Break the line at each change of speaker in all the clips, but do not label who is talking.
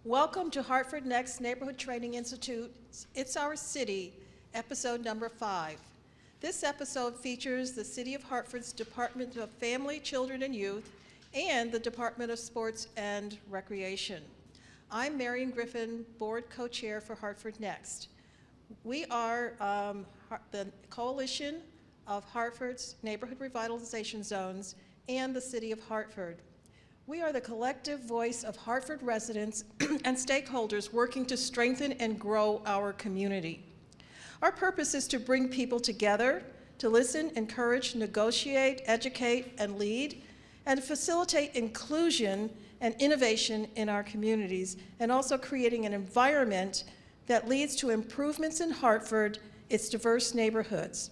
Welcome to Hartford Next Neighborhood Training Institute. It's Our City, episode number 5. This episode features the City of Hartford's Department of Family, Children, and Youth and the Department of Sports and Recreation. I'm Marion Griffin, Board Co-Chair for Hartford Next. We are the coalition of Hartford's neighborhood revitalization zones and the City of Hartford. We are the collective voice of Hartford residents and stakeholders working to strengthen and grow our community. Our purpose is to bring people together, to listen, encourage, negotiate, educate, and lead, and facilitate inclusion and innovation in our communities, and also creating an environment that leads to improvements in Hartford, its diverse neighborhoods.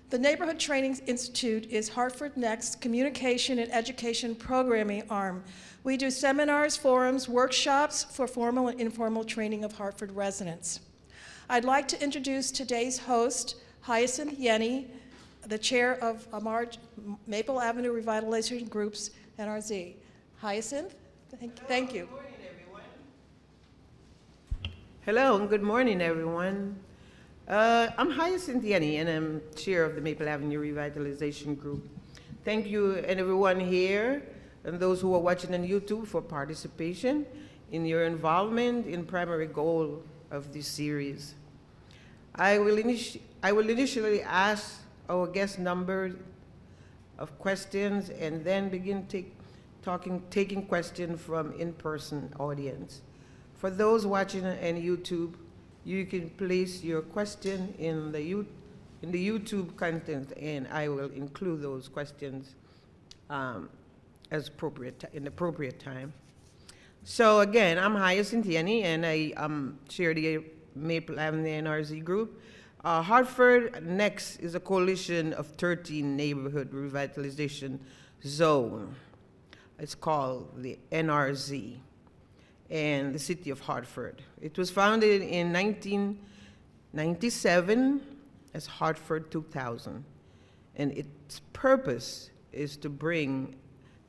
The Neighborhood Training Institute is Hartford Next's communication and education programming arm. We do seminars, forums, workshops for formal and informal training of Hartford residents. I'd like to introduce today's host, Hyacinth Yennie, the chair of Maple Avenue Revitalization Group's NRZ. Hyacinth, thank you.
Good morning, everyone. Hello, and good morning, everyone. I'm Hyacinth Yennie, and I'm chair of the Maple Avenue Revitalization Group. Thank you, and everyone here, and those who are watching on YouTube for participation in your involvement in primary goal of this series. I will initially ask our guest number of questions and then begin taking questions from in-person audience. For those watching on YouTube, you can place your question in the YouTube content, and I will include those questions as appropriate in appropriate time. So again, I'm Hyacinth Yennie, and I chair the Maple Avenue NRZ group. Hartford Next is a coalition of 13 neighborhood revitalization zone. It's called the NRZ, and the City of Hartford. It was founded in 1997 as Hartford 2000, and its purpose is to bring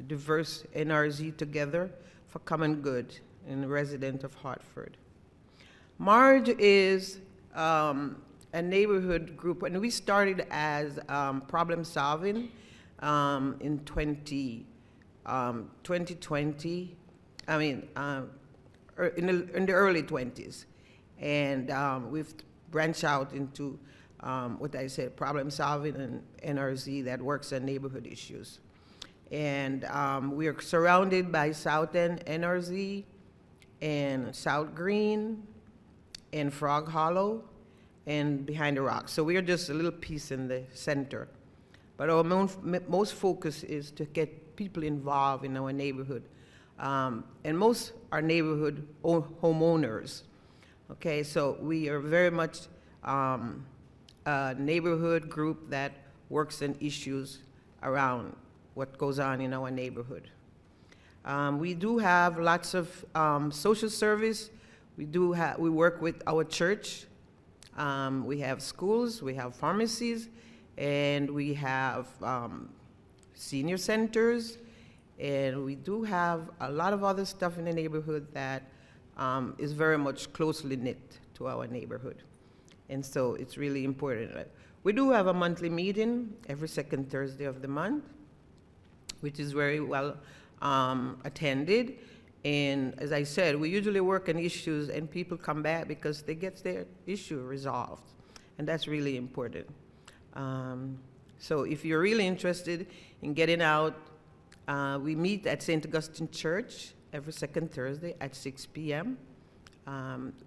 diverse NRZ together for common good in the resident of Hartford. Marge is a neighborhood group, and we started as problem solving in 2020. In the early 20s, and we've branched out into what I said, problem solving and NRZ that works on neighborhood issues. And we are surrounded by South End NRZ and South Green and Frog Hollow and Behind the Rocks. So we are just a little piece in the center. But our most focus is to get people involved in our neighborhood. And most are neighborhood homeowners. Okay, so we are very much a neighborhood group that works on issues around what goes on in our neighborhood. We do have lots of social service. We work with our church. We have schools, we have pharmacies, and we have senior centers. And we do have a lot of other stuff in the neighborhood that is very much closely knit to our neighborhood. And so it's really important. We do have a monthly meeting every second Thursday of the month, which is very well attended. And as I said, we usually work on issues and people come back because they get their issue resolved. And that's really important. So if you're really interested in getting out, we meet at St. Augustine Church every second Thursday at 6 p.m.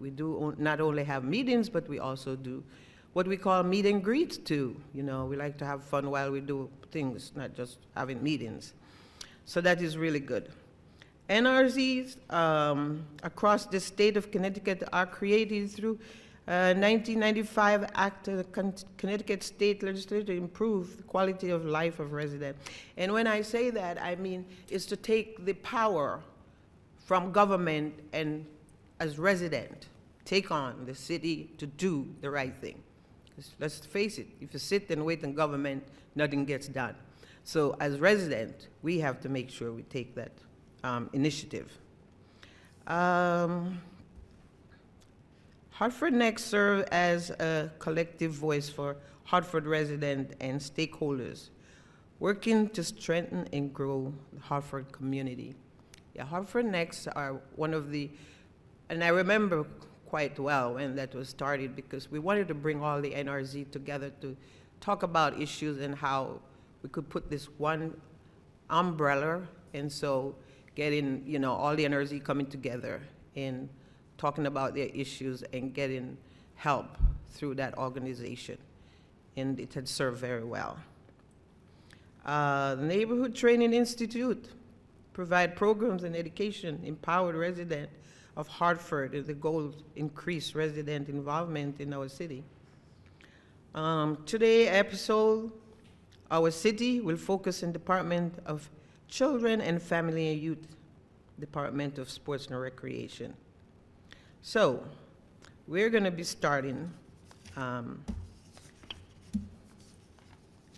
We do not only have meetings, but we also do what we call meet and greets too. You know, we like to have fun while we do things, not just having meetings. So that is really good. NRZs across the state of Connecticut are created through 1995 Act of the Connecticut State Legislature to improve the quality of life of residents. And when I say that, I mean it's to take the power from government and as resident, take on the city to do the right thing. Let's face it, if you sit and wait on government, nothing gets done. So as resident, we have to make sure we take that initiative. Hartford Next serves as a collective voice for Hartford residents and stakeholders, working to strengthen and grow the Hartford community. Yeah, Hartford Next are one of the, and I remember quite well when that was started because we wanted to bring all the NRZ together to talk about issues and how we could put this one umbrella, and so getting, you know, all the NRZ coming together and talking about their issues and getting help through that organization. And it had served very well. The Neighborhood Training Institute provide programs and education, empowered residents of Hartford, with the goal to increase resident involvement in our city. Today's episode, our city will focus on Department of Children and Family and Youth, Department of Sports and Recreation. So, we're gonna be starting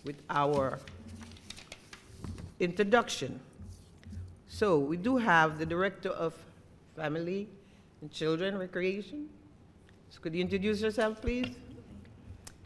with our introduction. So, we do have the Director of Family and Children Recreation. So could you introduce yourself, please?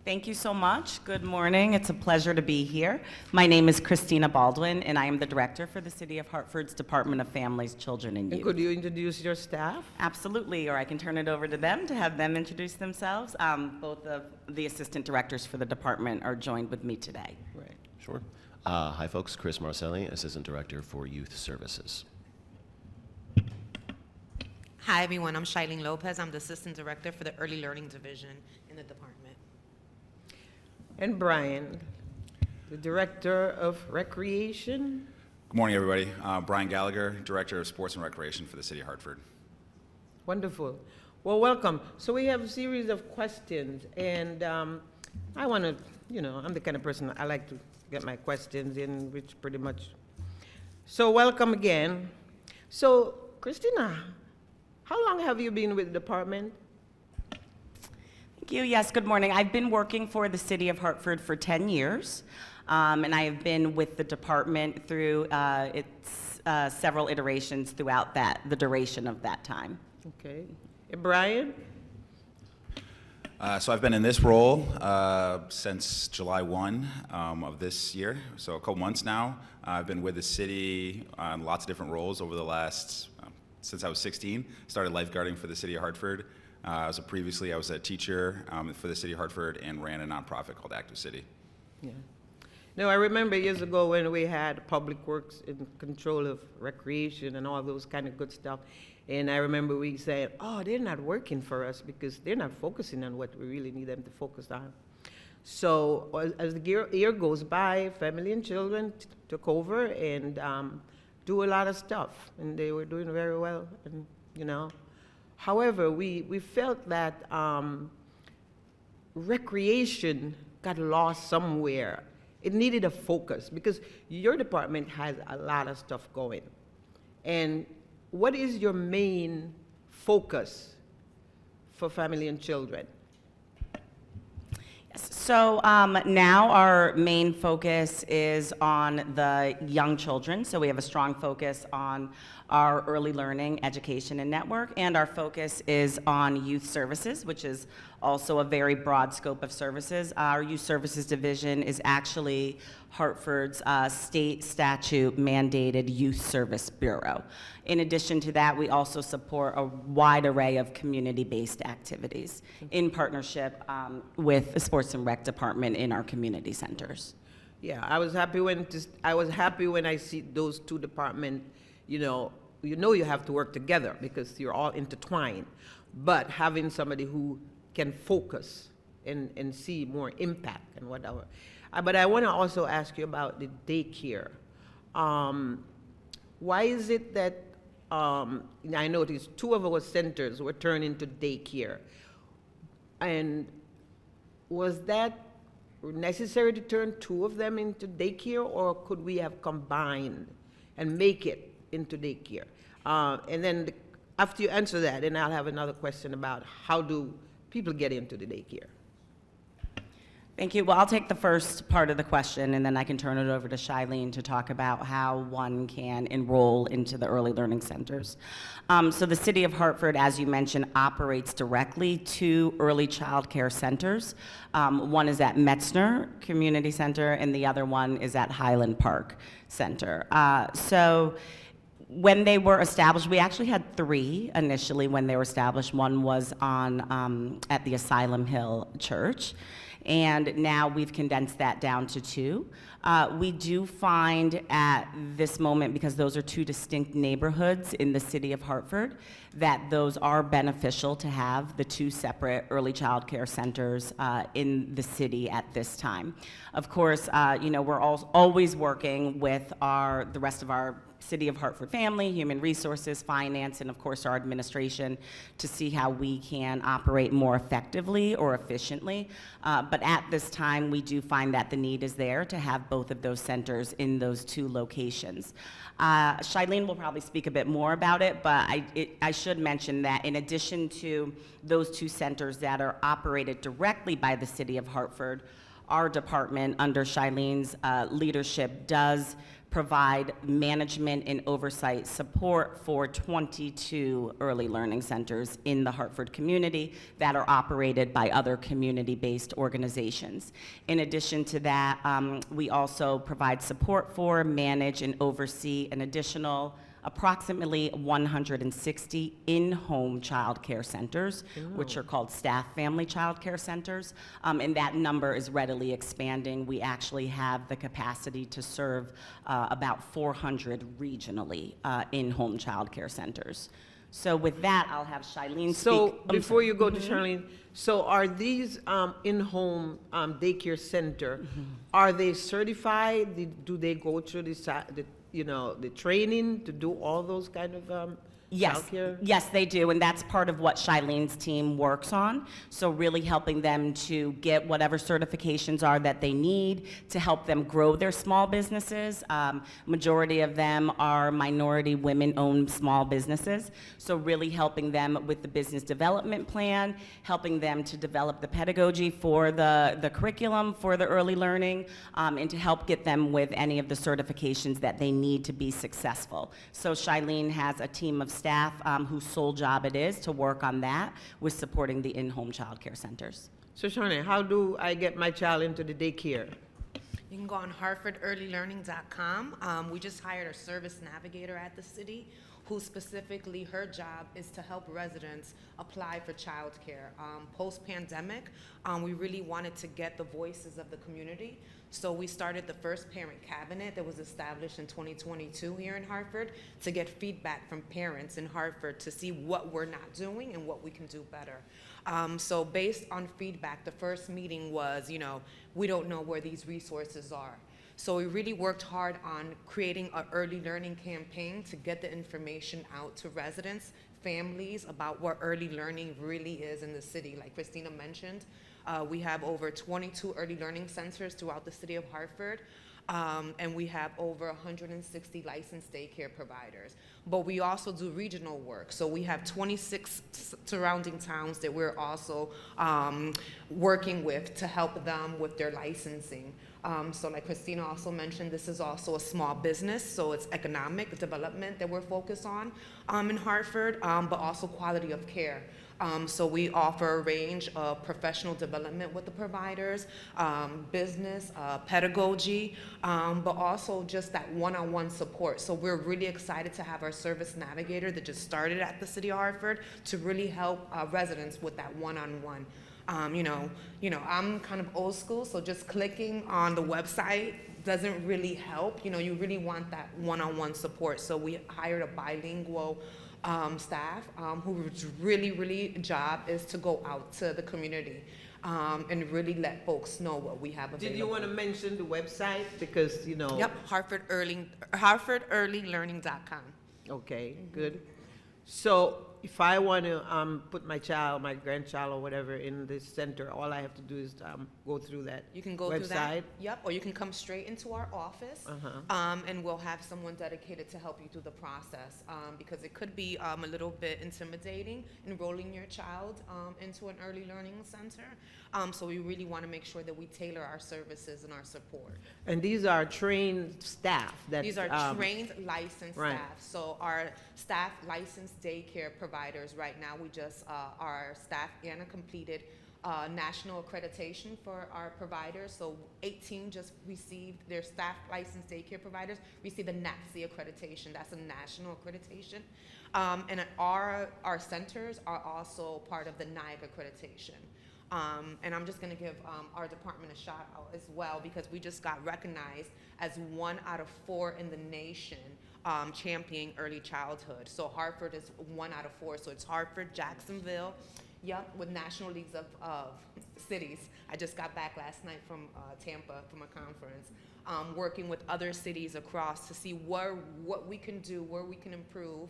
Thank you so much. Good morning. It's a pleasure to be here. My name is Kristina Baldwin, and I am the director for the City of Hartford's Department of Families, Children, and Youth.
And could you introduce your staff?
Absolutely, or I can turn it over to them to have them introduce themselves. Both of the assistant directors for the department are joined with me today.
Right.
Sure. Hi, folks. Chris Marcelli, Assistant Director for Youth Services.
Hi, everyone. I'm Shailene Lopez. I'm the Assistant Director for the Early Learning Division in the department.
And Brian, the Director of Recreation.
Good morning, everybody. Brian Gallagher, Director of Sports and Recreation for the City of Hartford.
Wonderful. Well, welcome. So we have a series of questions, and I want to, you know, I'm the kind of person, I like to get my questions in, which pretty much. So welcome again. So, Kristina, how long have you been with the department?
Thank you. Yes, good morning. I've been working for the City of Hartford for 10 years, and I have been with the department through its several iterations throughout the duration of that time.
Okay. And Brian?
So I've been in this role since July 1 of this year, so a couple months now. I've been with the city on lots of different roles over the last, since I was 16. Started lifeguarding for the City of Hartford. Previously I was a teacher for the City of Hartford and ran a nonprofit called Active City.
Yeah. No, I remember years ago when we had Public Works in control of recreation and all those kind of good stuff. And I remember we said, oh, they're not working for us because they're not focusing on what we really need them to focus on. So as the year goes by, Family and Children took over and do a lot of stuff. And they were doing very well, and you know. However, we felt that recreation got lost somewhere. It needed a focus because your department has a lot of stuff going. And what is your main focus for Family and Children?
So now our main focus is on the young children. So we have a strong focus on our early learning, education, and network. And our focus is on youth services, which is also a very broad scope of services. Our youth services division is actually Hartford's state statute mandated youth service bureau. In addition to that, we also support a wide array of community-based activities in partnership with the Sports and Rec department in our community centers.
Yeah, I was happy when I see those two departments, you know you have to work together because you're all intertwined. But having somebody who can focus and see more impact and whatever. But I want to also ask you about the daycare. Why is it that I noticed 2 of our centers were turned into daycare? And was that necessary to turn 2 of them into daycare, or could we have combined and make it into daycare? And then after you answer that, then I'll have another question about how do people get into the daycare.
Thank you. Well, I'll take the first part of the question, and then I can turn it over to Shailene to talk about how one can enroll into the early learning centers. So the City of Hartford, as you mentioned, operates directly 2 early child care centers. One is at Metzner Community Center, and the other one is at Highland Park Center. So when they were established, we actually had 3 initially when they were established. One was on at the Asylum Hill Church, and now we've condensed that down to 2. We do find at this moment, because those are 2 distinct neighborhoods in the city of Hartford, that those are beneficial to have the 2 separate early child care centers in the city at this time. Of course, you know, we're always working with the rest of our City of Hartford family, human resources, finance, and of course our administration to see how we can operate more effectively or efficiently. But at this time, we do find that the need is there to have both of those centers in those 2 locations. Shailene will probably speak a bit more about it, but I should mention that in addition to those 2 centers that are operated directly by the City of Hartford, our department under Shailene's leadership does provide management and oversight support for 22 early learning centers in the Hartford community that are operated by other community-based organizations. In addition to that, we also provide support for, manage, and oversee an additional approximately 160 in-home child care centers, which are called staff family child care centers, and that number is readily expanding. We actually have the capacity to serve about 400 regionally in-home child care centers. So with that, I'll have Shailene speak.
So before you go to Shailene, so are these in-home daycare center, are they certified? Do they go through the training to do all those kind of
Yes,
childcare?
yes, they do, and that's part of what Shailene's team works on. So really helping them to get whatever certifications are that they need to help them grow their small businesses. Majority of them are minority women-owned small businesses. So really helping them with the business development plan, helping them to develop the pedagogy for the curriculum for the early learning, and to help get them with any of the certifications that they need to be successful. So Shailene has a team of staff whose sole job it is to work on that with supporting the in-home child care centers.
So Shailene, how do I get my child into the daycare?
You can go on hartfordearlylearning.com. We just hired a service navigator at the city who specifically, her job is to help residents apply for childcare. Post-pandemic, we really wanted to get the voices of the community. So we started the first parent cabinet that was established in 2022 here in Hartford to get feedback from parents in Hartford to see what we're not doing and what we can do better. So based on feedback, the first meeting was, we don't know where these resources are. So we really worked hard on creating an early learning campaign to get the information out to residents, families about what early learning really is in the city. Like Kristina mentioned, we have over 22 early learning centers throughout the city of Hartford, and we have over 160 licensed daycare providers. But we also do regional work. So we have 26 surrounding towns that we're also working with to help them with their licensing. So like Kristina also mentioned, this is also a small business, so it's economic development that we're focused on in Hartford, but also quality of care. So we offer a range of professional development with the providers, business, pedagogy, but also just that one-on-one support. So we're really excited to have our service navigator that just started at the City of Hartford to really help residents with that one-on-one. I'm kind of old school, so just clicking on the website doesn't really help. You really want that one-on-one support. So we hired a bilingual staff whose really job is to go out to the community and really let folks know what we have available.
Did you want to mention the website? Because,
Yep, hartfordearlylearning.com.
Okay, good. So if I want to put my child, my grandchild or whatever in this center, all I have to do is go through that
You can go
website?
through that. Yep, or you can come straight into our office, and we'll have someone dedicated to help you through the process, because it could be a little bit intimidating enrolling your child into an early learning center. So we really want to make sure that we tailor our services and our support.
And these are trained staff that
These are trained, licensed
right.
staff. So our staff licensed daycare providers right now, we just, our staff, Anna completed national accreditation for our providers. So 18 just received, their staff licensed daycare providers received the NATC accreditation. That's a national accreditation. And our centers are also part of the NIAC accreditation. And I'm just going to give our department a shout out as well, because we just got recognized as 1 out of 4 in the nation championing early childhood. So Hartford is 1 out of 4. So it's Hartford, Jacksonville, yep, with National Leagues of Cities. I just got back last night from Tampa from a conference, working with other cities across to see what we can do, where we can improve.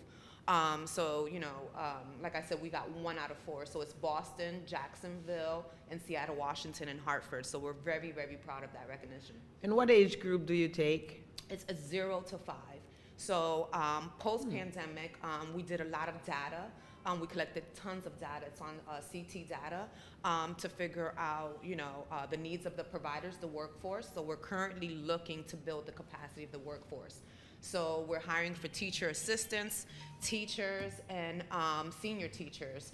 So, you know, like I said, we got 1 out of 4. So it's Boston, Jacksonville, and Seattle, Washington, and Hartford. So we're very, very proud of that recognition.
And what age group do you take?
It's a 0 to 5. So post-pandemic, we did a lot of data. We collected tons of data. It's on CT data to figure out, you know, the needs of the providers, the workforce. So we're currently looking to build the capacity of the workforce. So we're hiring for teacher assistants, teachers, and senior teachers,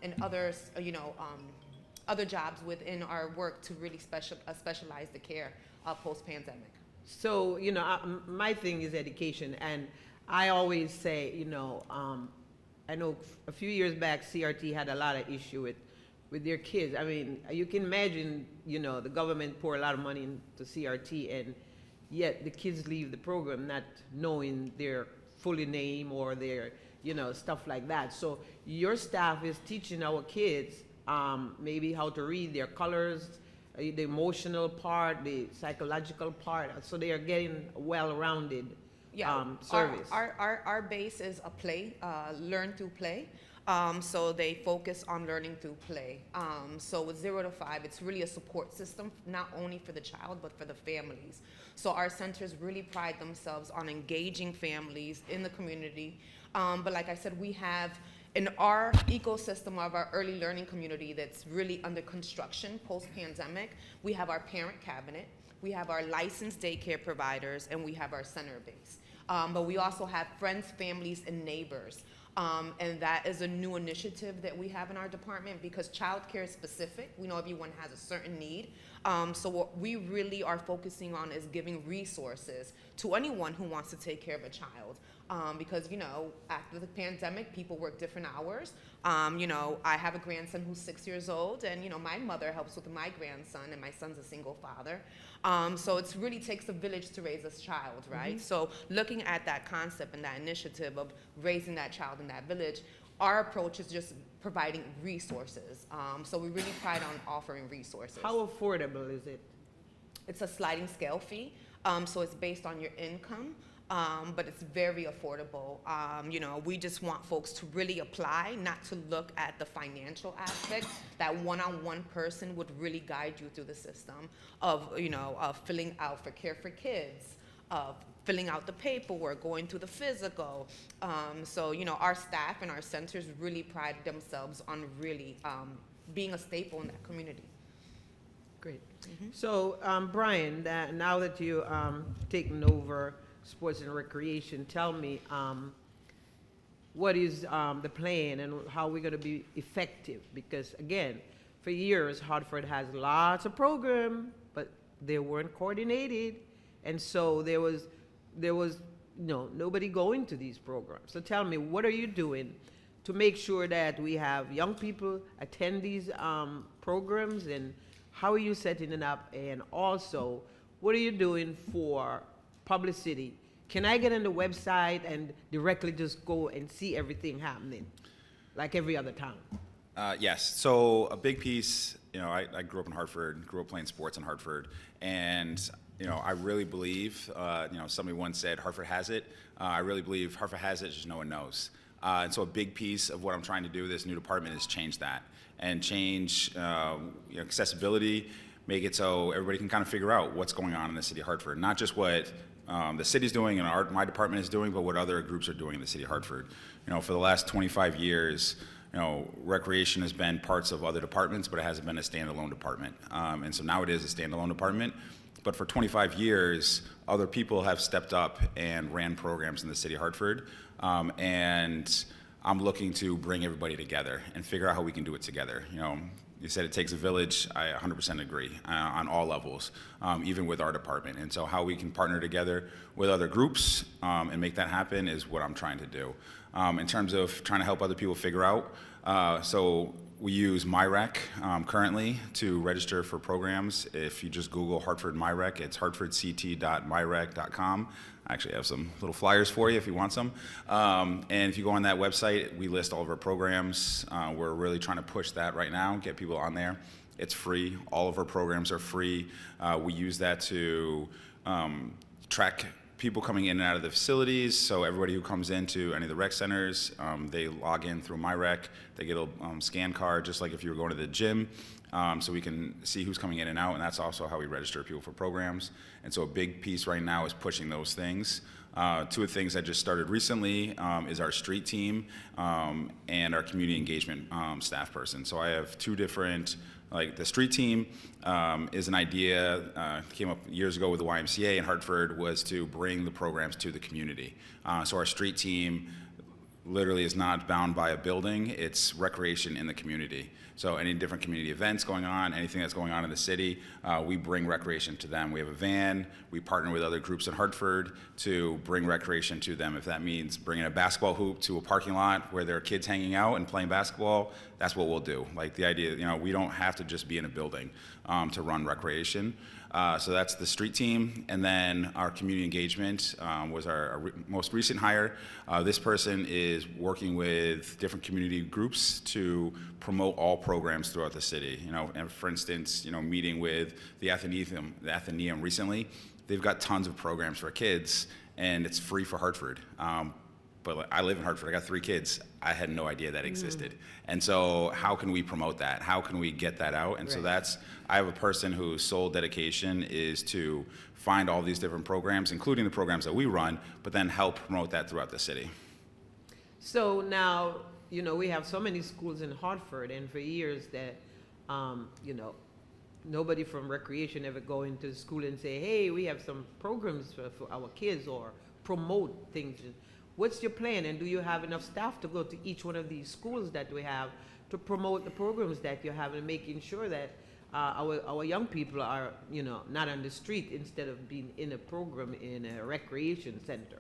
and others, you know, other jobs within our work to really specialize the care post-pandemic.
So, you know, my thing is education, and I always say, you know, I know a few years back, CRT had a lot of issue with their kids. I mean, you can imagine, you know, the government pour a lot of money into CRT, and yet the kids leave the program not knowing their full name or their, you know, stuff like that. So your staff is teaching our kids maybe how to read their colors, the emotional part, the psychological part, so they are getting well-rounded service.
Our base is a play, learn through play. So they focus on learning through play. So with 0 to 5, it's really a support system, not only for the child, but for the families. So our centers really pride themselves on engaging families in the community. But like I said, we have in our ecosystem of our early learning community that's really under construction post-pandemic, we have our parent cabinet, we have our licensed daycare providers, and we have our center base. But we also have friends, families, and neighbors. And that is a new initiative that we have in our department because childcare is specific. We know everyone has a certain need. So what we really are focusing on is giving resources to anyone who wants to take care of a child. Because, you know, after the pandemic, people work different hours. You know, I have a grandson who's 6 years old, and, you know, my mother helps with my grandson, and my son's a single father. So it really takes a village to raise a child, right? Mm-hmm. So looking at that concept and that initiative of raising that child in that village, our approach is just providing resources. So we really pride on offering resources.
How affordable is it?
It's a sliding scale fee, so it's based on your income. But it's very affordable. You know, we just want folks to really apply, not to look at the financial aspect. That one-on-one person would really guide you through the system of, you know, filling out for Care for Kids, of filling out the paperwork, going through the physical. So, you know, our staff and our centers really pride themselves on really being a staple in that community.
Great. Mm-hmm. So, Brian, now that you taken over Sports and Recreation, tell me what is the plan and how we're going to be effective? Because again, for years, Hartford has lots of programs, but they weren't coordinated, and so there was nobody going to these programs. So tell me, what are you doing to make sure that we have young people attend these programs, and how are you setting it up? And also, what are you doing for publicity? Can I get on the website and directly just go and see everything happening, like every other town?
Yes. So a big piece, you know, I grew up in Hartford, grew up playing sports in Hartford, and you know, I really believe, you know, somebody once said Hartford has it. I really believe Hartford has it, just no one knows. And so a big piece of what I'm trying to do with this new department is change that and change accessibility, make it so everybody can kind of figure out what's going on in the city of Hartford, not just what the city's doing and my department is doing, but what other groups are doing in the city of Hartford. For the last 25 years, recreation has been parts of other departments, but it hasn't been a standalone department. And so now it is a standalone department. But for 25 years, other people have stepped up and ran programs in the city of Hartford. And I'm looking to bring everybody together and figure out how we can do it together. You said it takes a village. I 100% agree on all levels, even with our department. And so how we can partner together with other groups and make that happen is what I'm trying to do. In terms of trying to help other people figure out, so we use MyRec currently to register for programs. If you just Google Hartford MyRec, it's hartfordct.myrec.com. I actually have some little flyers for you if you want some. And if you go on that website, we list all of our programs. We're really trying to push that right now, get people on there. It's free. All of our programs are free. We use that to track people coming in and out of the facilities. So everybody who comes into any of the rec centers, they log in through MyRec. They get a scan card, just like if you were going to the gym. So we can see who's coming in and out, and that's also how we register people for programs. And so a big piece right now is pushing those things. Two of the things I just started recently is our street team and our community engagement staff person. So I have two different, like the street team is an idea, came up years ago with the YMCA in Hartford, was to bring the programs to the community. So our street team literally is not bound by a building, it's recreation in the community. So any different community events going on, anything that's going on in the city, we bring recreation to them. We have a van, we partner with other groups in Hartford to bring recreation to them. If that means bringing a basketball hoop to a parking lot where there are kids hanging out and playing basketball, that's what we'll do. Like the idea, we don't have to just be in a building to run recreation. So that's the street team, and then our community engagement was our most recent hire. This person is working with different community groups to promote all programs throughout the city. And for instance, meeting with the Athenaeum recently, they've got tons of programs for kids, and it's free for Hartford. But I live in Hartford. I got 3 kids. I had no idea that existed. And so how can we promote that? How can we get that out? And so I have a person whose sole dedication is to find all these different programs, including the programs that we run, but then help promote that throughout the city.
So now, we have so many schools in Hartford, and for years that, nobody from recreation ever go into the school and say, hey, we have some programs for our kids, or promote things. What's your plan, and do you have enough staff to go to each one of these schools that we have to promote the programs that you have, and making sure that our young people are, not on the street instead of being in a program in a recreation center?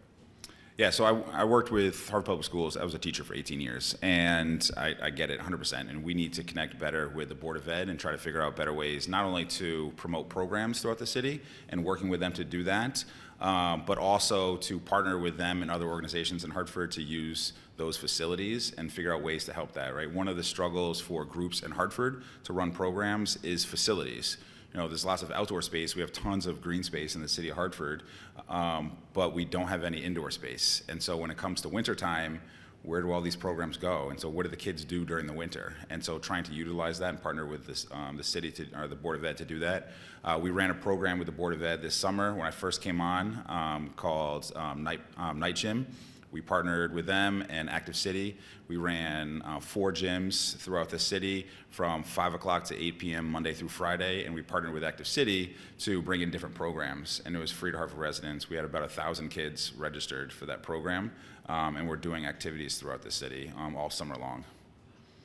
Yeah, so I worked with Hartford Public Schools. I was a teacher for 18 years, and I get it 100%. And we need to connect better with the Board of Ed and try to figure out better ways, not only to promote programs throughout the city and working with them to do that, but also to partner with them and other organizations in Hartford to use those facilities and figure out ways to help that, right? One of the struggles for groups in Hartford to run programs is facilities. There's lots of outdoor space. We have tons of green space in the city of Hartford, but we don't have any indoor space. And so when it comes to wintertime, where do all these programs go? And so what do the kids do during the winter? And so trying to utilize that and partner with this, the city or the Board of Ed to do that. We ran a program with the Board of Ed this summer when I first came on called Night Gym. We partnered with them and Active City. We ran 4 gyms throughout the city from 5 o'clock to 8 p.m. Monday through Friday, and we partnered with Active City to bring in different programs, and it was free to Hartford residents. We had about 1,000 kids registered for that program, and we're doing activities throughout the city all summer long.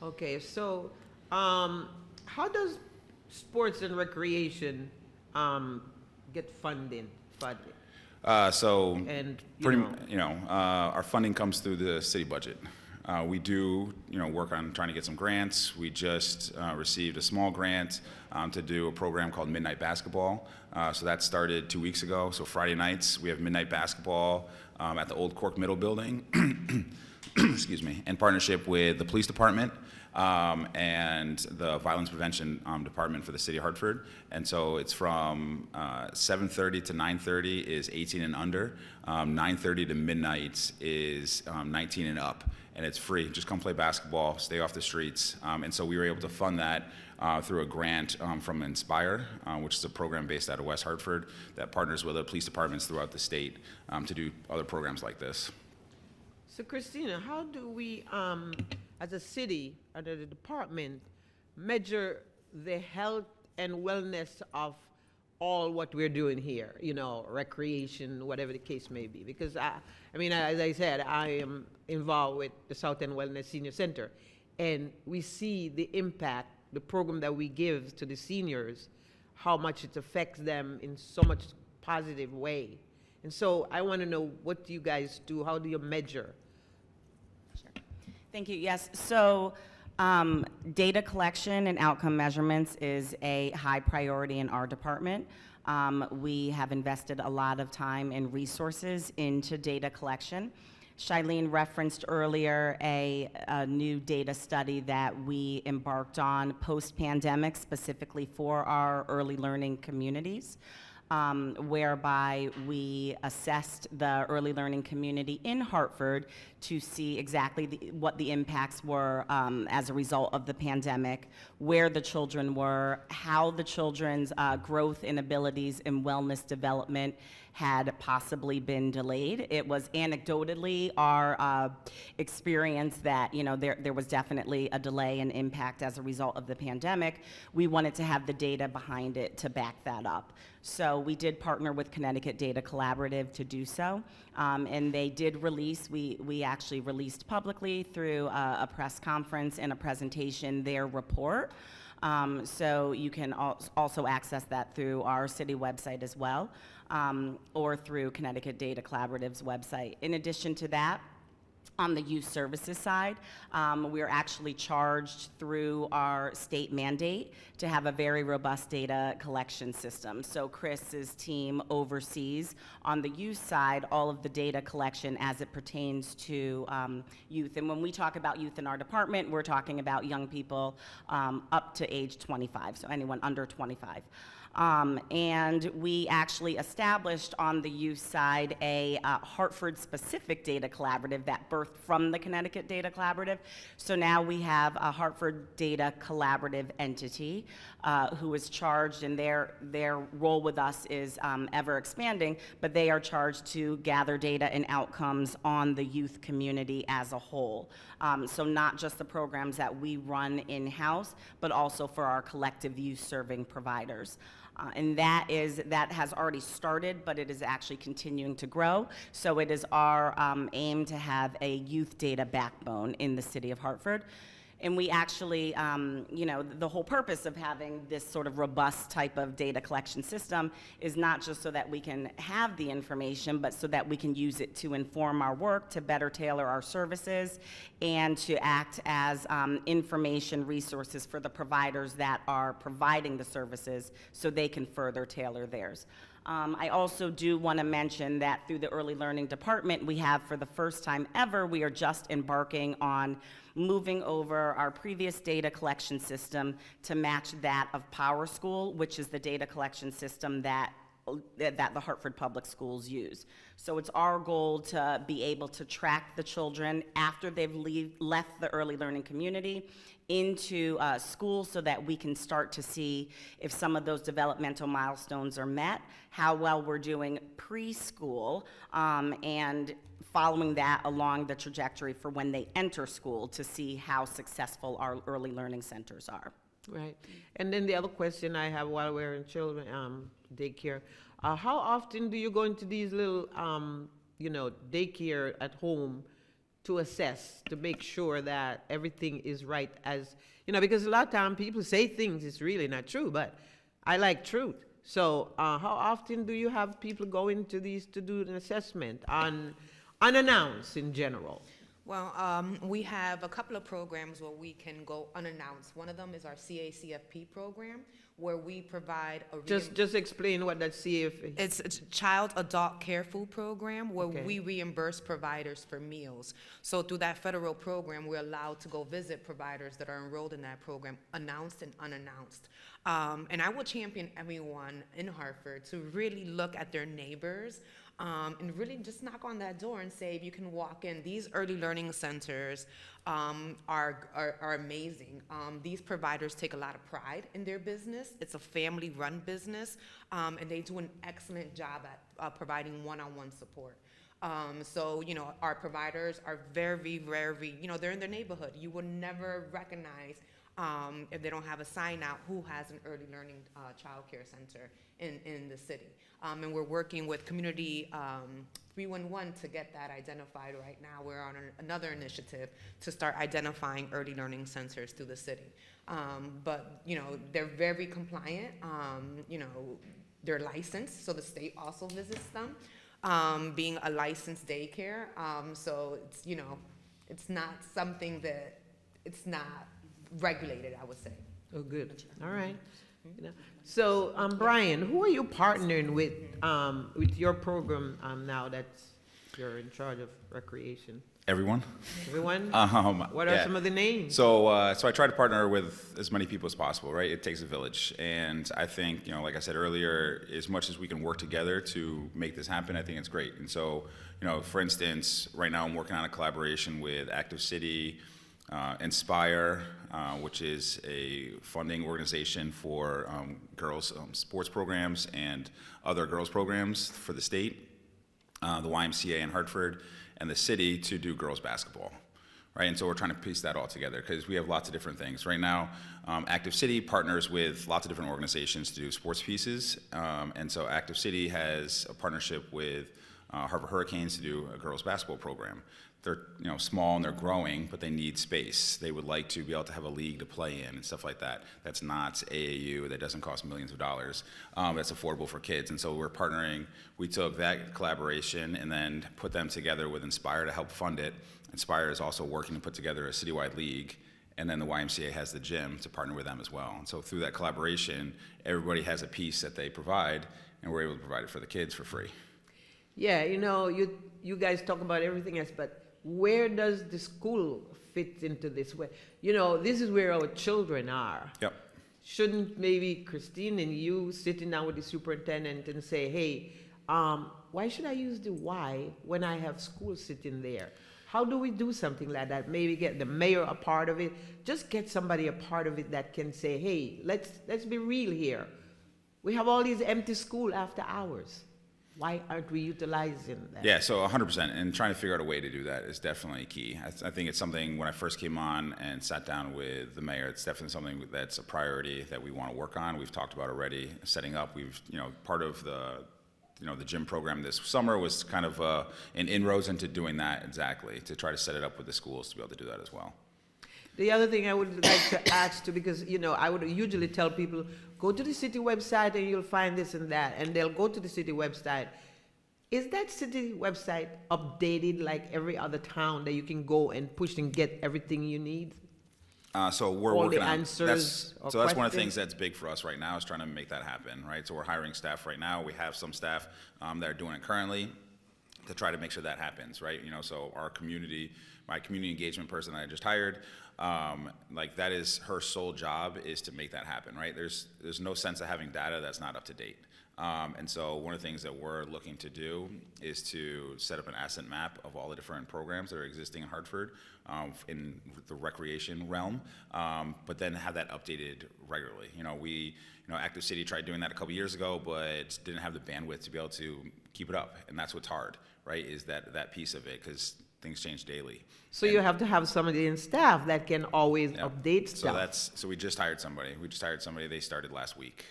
Okay, so how does sports and recreation get funding? Our funding comes through the city budget. We do, work on trying to get some grants. We just received a small grant to do a program called Midnight Basketball. So that started 2 weeks ago. So Friday nights we have midnight basketball at the old Cork Middle building, excuse me, in partnership with the police department and the violence prevention department for the city of Hartford. And so it's from 7:30 to 9:30 is 18 and under. 9:30 to midnight is 19 and up. and it's free. Just come play basketball, stay off the streets. And so we were able to fund that through a grant from Inspire, which is a program based out of West Hartford that partners with other police departments throughout the state to do other programs like this.
So Kristina, how do we, as a city, under the department, measure the health and wellness of all what we're doing here, you know, recreation, whatever the case may be? Because I mean, as I said, I am involved with the South End Wellness Senior Center, and we see the impact, the program that we give to the seniors, how much it affects them in so much positive way. And so I want to know, what do you guys do? How do you measure?
Sure. Thank you. Yes. So data collection and outcome measurements is a high priority in our department. We have invested a lot of time and resources into data collection. Shailene referenced earlier a new data study that we embarked on post-pandemic, specifically for our early learning communities, whereby we assessed the early learning community in Hartford to see exactly what the impacts were as a result of the pandemic, where the children were, how the children's growth and abilities and wellness development had possibly been delayed. It was anecdotally our experience that, you know, there was definitely a delay and impact as a result of the pandemic. We wanted to have the data behind it to back that up. So we did partner with Connecticut Data Collaborative to do so, and they did release, we actually released publicly through a press conference and a presentation their report. So you can also access that through our city website as well, or through Connecticut Data Collaborative's website. In addition to that, on the youth services side, we are actually charged through our state mandate to have a very robust data collection system. So Chris's team oversees, on the youth side, all of the data collection as it pertains to youth. And when we talk about youth in our department, we're talking about young people up to age 25, so anyone under 25. And we actually established on the youth side a Hartford-specific data collaborative that birthed from the Connecticut Data Collaborative. So now we have a Hartford Data Collaborative entity who is charged, and their role with us is ever expanding, but they are charged to gather data and outcomes on the youth community as a whole. So not just the programs that we run in-house, but also for our collective youth-serving providers. And that has already started, but it is actually continuing to grow. So it is our aim to have a youth data backbone in the city of Hartford. And we actually, you know, the whole purpose of having this sort of robust type of data collection system is not just so that we can have the information, but so that we can use it to inform our work, to better tailor our services, and to act as information resources for the providers that are providing the services so they can further tailor theirs. I also do want to mention that through the Early Learning Department, we have, for the first time ever, we are just embarking on moving over our previous data collection system to match that of Power School, which is the data collection system that the Hartford Public Schools use. So it's our goal to be able to track the children after they've left the early learning community into school, so that we can start to see if some of those developmental milestones are met, how well we're doing preschool, and following that along the trajectory for when they enter school to see how successful our early learning centers are.
Right. And then the other question I have while we're in children daycare, how often do you go into these little, you know, daycare at home to assess, to make sure that everything is right, as, you know, because a lot of times people say things it's really not true, but I like truth. So how often do you have people go into these to do an assessment on unannounced in general?
Well, we have a couple of programs where we can go unannounced. One of them is our CACFP program, where we provide a
just explain what that CACFP.
It's a child adult care food program where
Okay.
we reimburse providers for meals. So through that federal program, we're allowed to go visit providers that are enrolled in that program, announced and unannounced. And I will champion everyone in Hartford to really look at their neighbors and really just knock on that door and say, if you can walk in. These early learning centers are amazing. These providers take a lot of pride in their business. It's a family-run business, and they do an excellent job at providing one-on-one support. So, our providers are very, very, they're in their neighborhood. You will never recognize, if they don't have a sign out, who has an early learning child care center in the city. And we're working with Community 311 to get that identified right now. We're on another initiative to start identifying early learning centers through the city. But, they're very compliant. They're licensed, so the state also visits them. Being a licensed daycare, so it's not something that, it's not regulated, I would say.
Oh, good. All right. So, Brian, who are you partnering with your program now that you're in charge of recreation?
Everyone.
Everyone? What are
yeah.
some of the names?
So I try to partner with as many people as possible, right? It takes a village. And I think, like I said earlier, as much as we can work together to make this happen, I think it's great. And so, for instance, right now I'm working on a collaboration with Active City, Inspire, which is a funding organization for girls' sports programs and other girls' programs for the state, the YMCA in Hartford, and the city to do girls basketball, right? And so we're trying to piece that all together because we have lots of different things. Right now, Active City partners with lots of different organizations to do sports pieces. And so Active City has a partnership with Hartford Hurricanes to do a girls basketball program. They're small and they're growing, but they need space. They would like to be able to have a league to play in and stuff like that. That's not AAU. That doesn't cost millions of dollars. That's affordable for kids. And so we're partnering. We took that collaboration and then put them together with Inspire to help fund it. Inspire is also working to put together a citywide league. And then the YMCA has the gym to partner with them as well. And so through that collaboration, everybody has a piece that they provide, and we're able to provide it for the kids for free.
Yeah, you guys talk about everything else, but where does the school fit into this? This is where our children are.
Yep.
Shouldn't maybe Christine and you sitting down with the superintendent and say, hey, why should I use the Y when I have school sitting there? How do we do something like that? Maybe get the mayor a part of it. Just get somebody a part of it that can say, hey, let's be real here. We have all these empty school after hours. Why aren't we utilizing that?
Yeah, so 100%, and trying to figure out a way to do that is definitely key. I think it's something, when I first came on and sat down with the mayor, it's definitely something that's a priority that we want to work on. We've talked about already setting up. We've, part of the gym program this summer was kind of an inroads into doing that exactly, to try to set it up with the schools to be able to do that as well.
The other thing I would like to add to, because, I would usually tell people, go to the city website and you'll find this and that, and they'll go to the city website. Is that city website updated like every other town that you can go and push and get everything you need?
So we're
All
working
the
on
answers or
that's one of the
questions?
things that's big for us right now, is trying to make that happen, right? So we're hiring staff right now. We have some staff that are doing it currently to try to make sure that happens, right? So my community engagement person that I just hired, that is her sole job, is to make that happen, right? There's no sense of having data that's not up to date. And so one of the things that we're looking to do is to set up an asset map of all the different programs that are existing in Hartford in the recreation realm, but then have that updated regularly. Active City tried doing that a couple years ago, but didn't have the bandwidth to be able to keep it up. And that's what's hard, right, is that piece of it, because things change daily.
So you have to have somebody in staff that can always
Yeah.
update stuff.
So we just hired somebody. They started last week.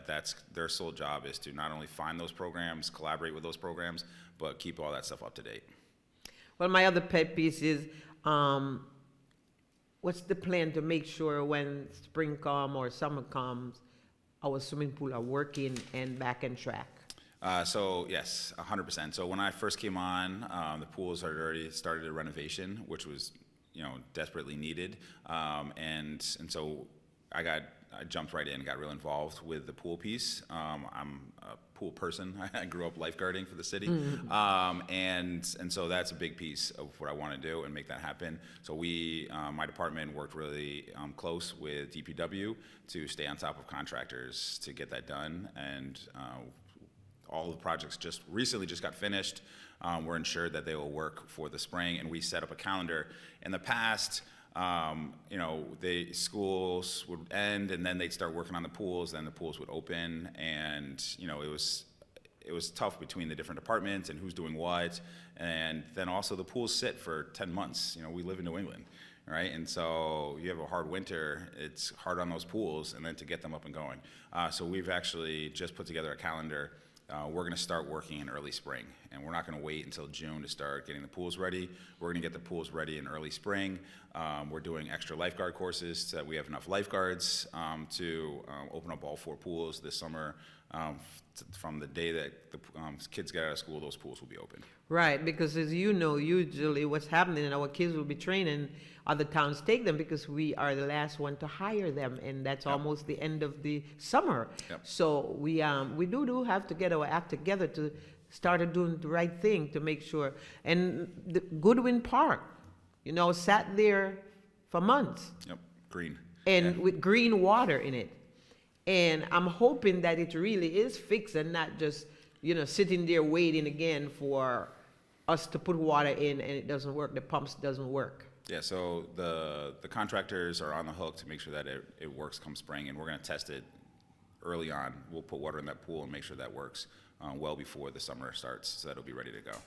That's their sole job, is to not only find those programs, collaborate with those programs, but keep all that stuff up to date.
Well, my other pet piece is, what's the plan to make sure when spring comes or summer comes, our swimming pool are working and back on track?
So yes, 100%. So when I first came on, the pools had already started a renovation, which was, desperately needed. And so I jumped right in, got real involved with the pool piece. I'm a pool person. I grew up lifeguarding for the city. And so that's a big piece of what I want to do and make that happen. So my department worked really close with DPW to stay on top of contractors to get that done. And all the projects just recently got finished. We're ensured that they will work for the spring, and we set up a calendar. In the past, the schools would end, and then they'd start working on the pools, then the pools would open, and it was tough between the different departments and who's doing what, and then also the pools sit for 10 months. We live in New England, right? And so you have a hard winter, it's hard on those pools, and then to get them up and going. So we've actually just put together a calendar. We're going to start working in early spring, and we're not going to wait until June to start getting the pools ready. We're going to get the pools ready in early spring. We're doing extra lifeguard courses so that we have enough lifeguards to open up all 4 pools this summer. From the day that the kids get out of school, those pools will be open.
Right, because as you know, usually what's happening, and our kids will be training, other towns take them because we are the last one to hire them, and that's almost the end of the summer.
Yep.
So we do have to get our act together to start doing the right thing to make sure. And the Goodwin Park, sat there for months.
Yep, green.
And with green water in it. And I'm hoping that it really is fixed and not just, sitting there waiting again for us to put water in and it doesn't work, the pumps doesn't work.
Yeah, so the contractors are on the hook to make sure that it works come spring, and we're going to test it early on. We'll put water in that pool and make sure that works well before the summer starts, so that it'll be ready to go.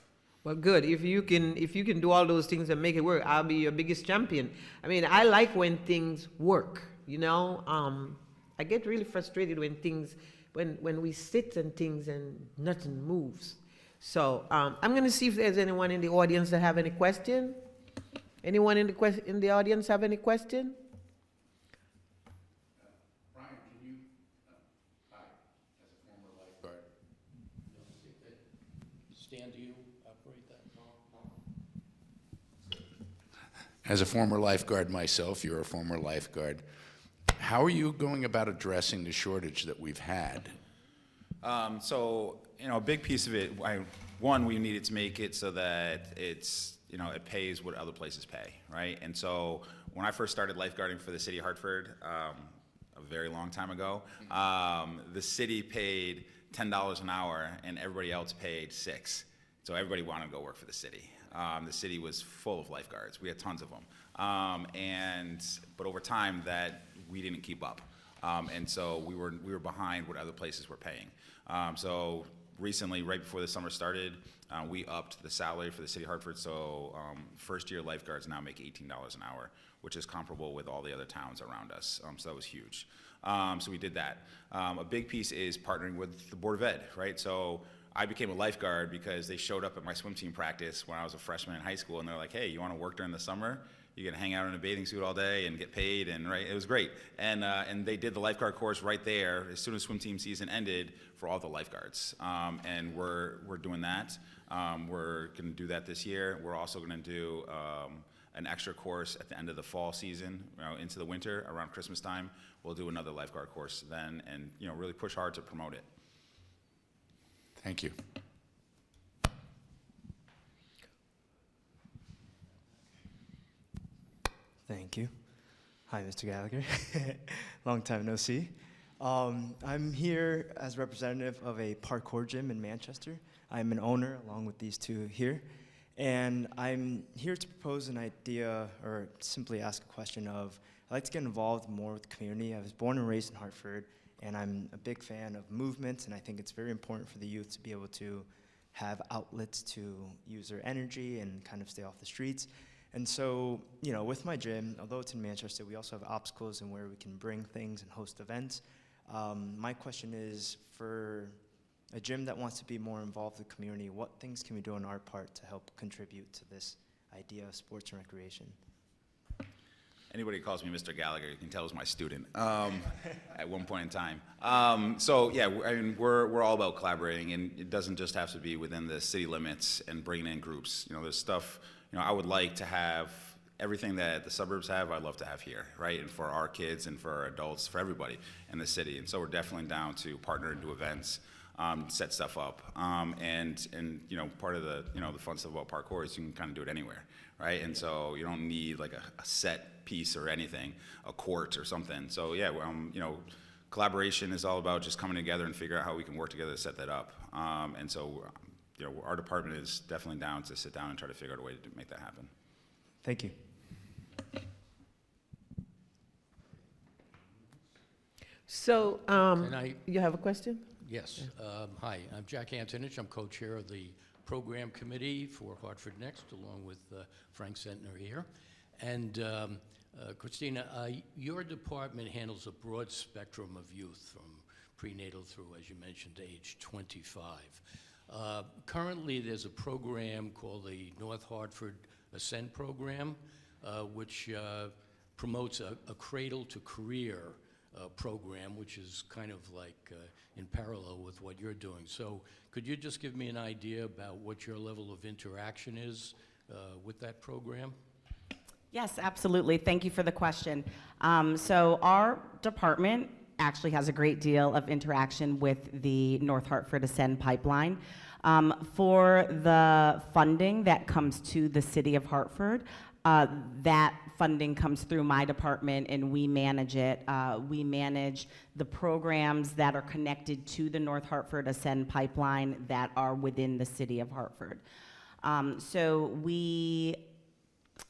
Well, good. If you can do all those things and make it work, I'll be your biggest champion. I mean, I like when things work, I get really frustrated when we sit and things and nothing moves. So I'm going to see if there's anyone in the audience that have any question. Anyone in the audience have any question?
Brian, can you, hi, as a former lifeguard, Stan, do you operate that? As a former lifeguard myself, you're a former lifeguard. How are you going about addressing the shortage that we've had?
A big piece of it, one, we needed to make it so that it pays what other places pay, right? And so when I first started lifeguarding for the city of Hartford, a very long time ago, the city paid $10 an hour and everybody else paid $6. So everybody wanted to go work for the city. The city was full of lifeguards. We had tons of them. But over time that we didn't keep up. And so we were behind what other places were paying. So recently, right before the summer started, we upped the salary for the city of Hartford. So first-year lifeguards now make $18 an hour, which is comparable with all the other towns around us. So that was huge. So we did that. A big piece is partnering with the Board of Ed, right? So I became a lifeguard because they showed up at my swim team practice when I was a freshman in high school, and they're like, hey, you want to work during the summer? You can hang out in a bathing suit all day and get paid, and right, it was great. And they did the lifeguard course right there as soon as swim team season ended for all the lifeguards. And we're doing that. We're going to do that this year. We're also going to do an extra course at the end of the fall season, into the winter around Christmas time. We'll do another lifeguard course then, and really push hard to promote it.
Thank you.
Thank you. Hi, Mr. Gallagher. Long time no see. I'm here as representative of a parkour gym in Manchester. I'm an owner along with these two here. And I'm here to propose an idea or simply ask a question of, I'd like to get involved more with the community. I was born and raised in Hartford, and I'm a big fan of movement, and I think it's very important for the youth to be able to have outlets to use their energy and kind of stay off the streets. And so, with my gym, although it's in Manchester, we also have obstacles in where we can bring things and host events. My question is, for a gym that wants to be more involved in the community, what things can we do on our part to help contribute to this idea of sports and recreation?
Anybody who calls me Mr. Gallagher, you can tell was my student at one point in time. We're all about collaborating, and it doesn't just have to be within the city limits and bringing in groups. There's stuff, I would like to have everything that the suburbs have, I'd love to have here, right? And for our kids and for our adults, for everybody in the city. And so we're definitely down to partner and do events, set stuff up. Part of the, the fun stuff about parkour is you can kind of do it anywhere, right? And so you don't need like a set piece or anything, a court or something. So yeah, collaboration is all about just coming together and figure out how we can work together to set that up. And so, our department is definitely down to sit down and try to figure out a way to make that happen.
Thank you.
So,
I-
you have a question?
Yes. Hi, I'm Jack Antonich. I'm co-chair of the program committee for Hartford Next, along with Frank Sentner here. And Kristina, your department handles a broad spectrum of youth from prenatal through, as you mentioned, age 25. Currently, there's a program called the North Hartford Ascend Program, which promotes a cradle to career program, which is kind of like in parallel with what you're doing. So could you just give me an idea about what your level of interaction is with that program?
Yes, absolutely. Thank you for the question. So our department actually has a great deal of interaction with the North Hartford Ascend pipeline. For the funding that comes to the city of Hartford, that funding comes through my department and we manage it. We manage the programs that are connected to the North Hartford Ascend pipeline that are within the city of Hartford. So we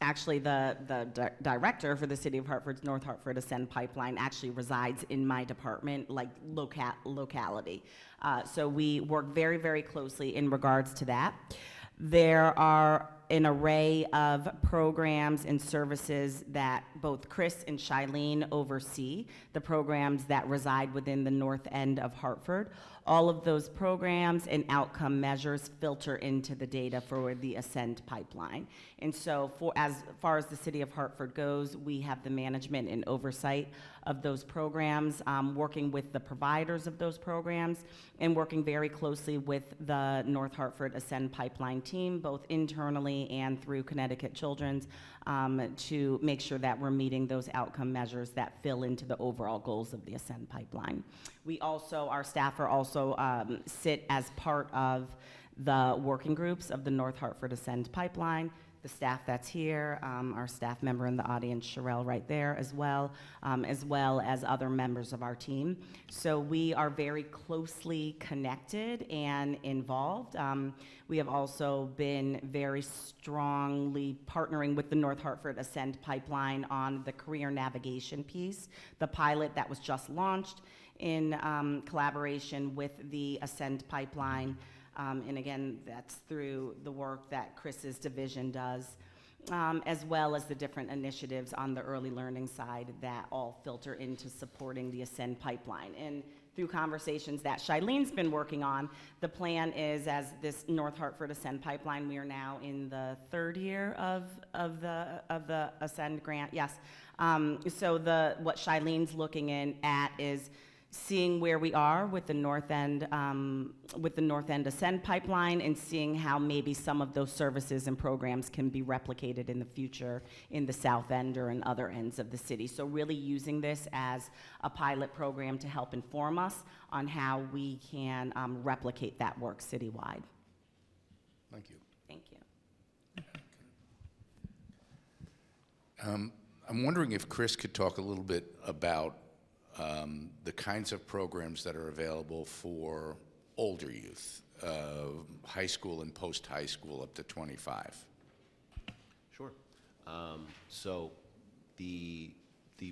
actually, the director for the City of Hartford's North Hartford Ascend Pipeline actually resides in my department, like locality. So we work very, very closely in regards to that. There are an array of programs and services that both Chris and Shylene oversee, the programs that reside within the north end of Hartford. All of those programs and outcome measures filter into the data for the Ascend pipeline. And so as far as the city of Hartford goes, we have the management and oversight of those programs, working with the providers of those programs, and working very closely with the North Hartford Ascend pipeline team, both internally and through Connecticut Children's, to make sure that we're meeting those outcome measures that fill into the overall goals of the Ascend pipeline. We also, our staff are also sit as part of the working groups of the North Hartford Ascend pipeline. The staff that's here, our staff member in the audience, Sherelle, right there as well as other members of our team. So we are very closely connected and involved. We have also been very strongly partnering with the North Hartford Ascend pipeline on the career navigation piece, the pilot that was just launched in collaboration with the Ascend pipeline. And again, that's through the work that Chris's division does, as well as the different initiatives on the early learning side that all filter into supporting the Ascend pipeline. And through conversations that Shylene's been working on, the plan is, as this North Hartford Ascend pipeline, we are now in the third year of the Ascend grant. Yes. So what Shylene's looking at is seeing where we are with the North End Ascend pipeline, and seeing how maybe some of those services and programs can be replicated in the future in the South End or in other ends of the city. So really using this as a pilot program to help inform us on how we can replicate that work citywide.
Thank you.
Thank you.
I'm wondering if Chris could talk a little bit about the kinds of programs that are available for older youth, high school and post-high school up to 25.
Sure. So the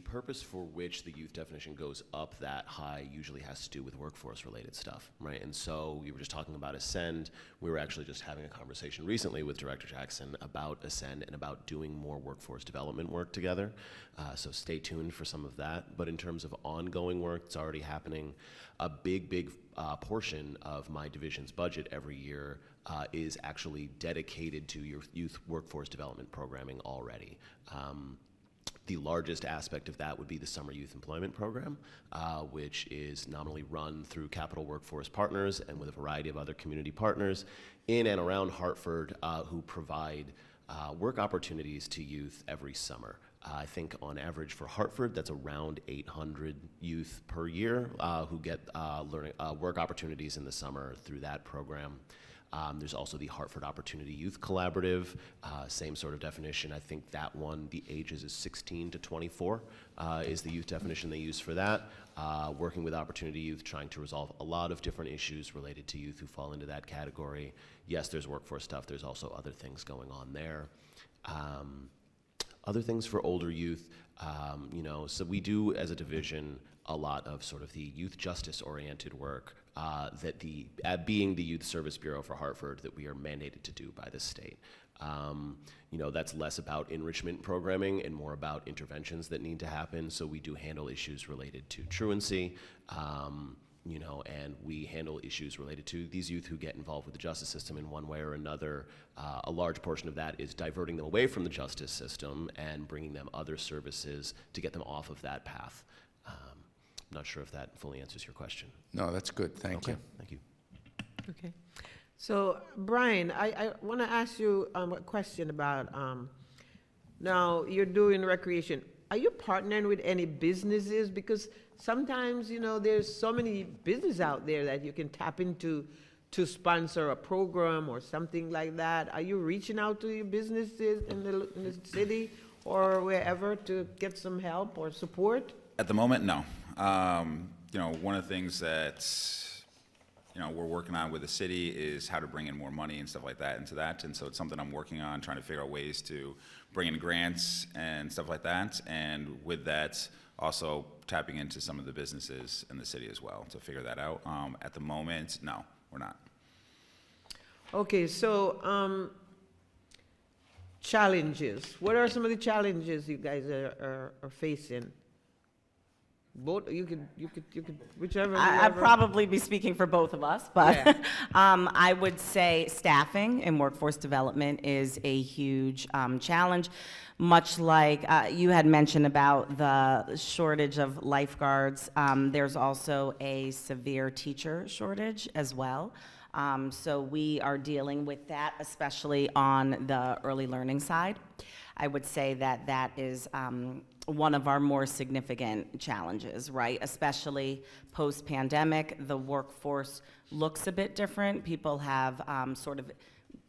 purpose for which the youth definition goes up that high usually has to do with workforce-related stuff, right? And so we were just talking about Ascend. We were actually just having a conversation recently with Director Jackson about Ascend and about doing more workforce development work together. So stay tuned for some of that. But in terms of ongoing work that's already happening, a big portion of my division's budget every year is actually dedicated to your youth workforce development programming already. The largest aspect of that would be the Summer Youth Employment Program, which is nominally run through Capital Workforce Partners and with a variety of other community partners in and around Hartford who provide work opportunities to youth every summer. I think on average for Hartford, that's around 800 youth per year who get learning work opportunities in the summer through that program. There's also the Hartford Opportunity Youth Collaborative, same sort of definition. I think that one, the ages is 16 to 24 is the youth definition they use for that. Working with Opportunity Youth, trying to resolve a lot of different issues related to youth who fall into that category. Yes, there's workforce stuff. There's also other things going on there. Other things for older youth, you know, so we do as a division a lot of sort of the youth justice oriented work that being the Youth Service Bureau for Hartford that we are mandated to do by the state. You know, that's less about enrichment programming and more about interventions that need to happen. So we do handle issues related to truancy, you know, and we handle issues related to these youth who get involved with the justice system in one way or another. A large portion of that is diverting them away from the justice system and bringing them other services to get them off of that path. I'm not sure if that fully answers your question.
No, that's good. Thank you.
Thank you.
Okay. So, Brian, I want to ask you a question about, now you're doing recreation. Are you partnering with any businesses? Because sometimes, you know, there's so many businesses out there that you can tap into to sponsor a program or something like that. Are you reaching out to your businesses in the city or wherever to get some help or support?
At the moment, no. You know, one of the things that, you know, we're working on with the city is how to bring in more money and stuff like that into that. And so it's something I'm working on, trying to figure out ways to bring in grants and stuff like that. And with that, also tapping into some of the businesses in the city as well to figure that out. At the moment, no, we're not.
Okay, so challenges. What are some of the challenges you guys are facing? Both, you could, whichever.
I'd probably be speaking for both of us, but
Yeah.
I would say staffing and workforce development is a huge challenge. Much like you had mentioned about the shortage of lifeguards, there's also a severe teacher shortage as well. So we are dealing with that, especially on the early learning side. I would say that that is one of our more significant challenges, right? Especially post-pandemic, the workforce looks a bit different. People have sort of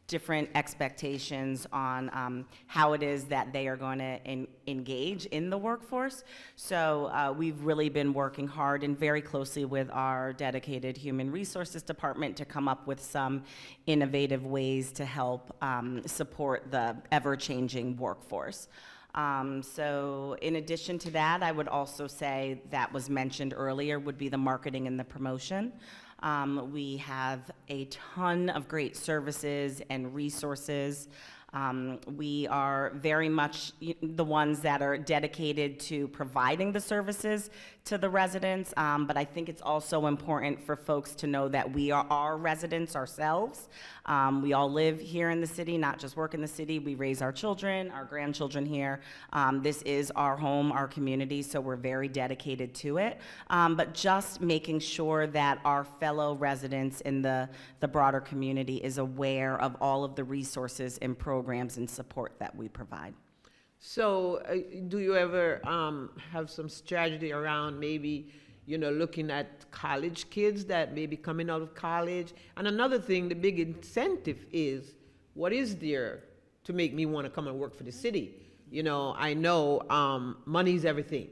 different expectations on how it is that they are going to engage in the workforce. So we've really been working hard and very closely with our dedicated human resources department to come up with some innovative ways to help support the ever-changing workforce. So in addition to that, I would also say that was mentioned earlier would be the marketing and the promotion. We have a ton of great services and resources. We are very much the ones that are dedicated to providing the services to the residents, but I think it's also important for folks to know that we are our residents ourselves. We all live here in the city, not just work in the city. We raise our children, our grandchildren here. This is our home, our community, so we're very dedicated to it. But just making sure that our fellow residents in the broader community is aware of all of the resources and programs and support that we provide.
So do you ever have some strategy around maybe, you know, looking at college kids that may be coming out of college? And another thing, the big incentive is, what is there to make me want to come and work for the city? You know, I know money's everything.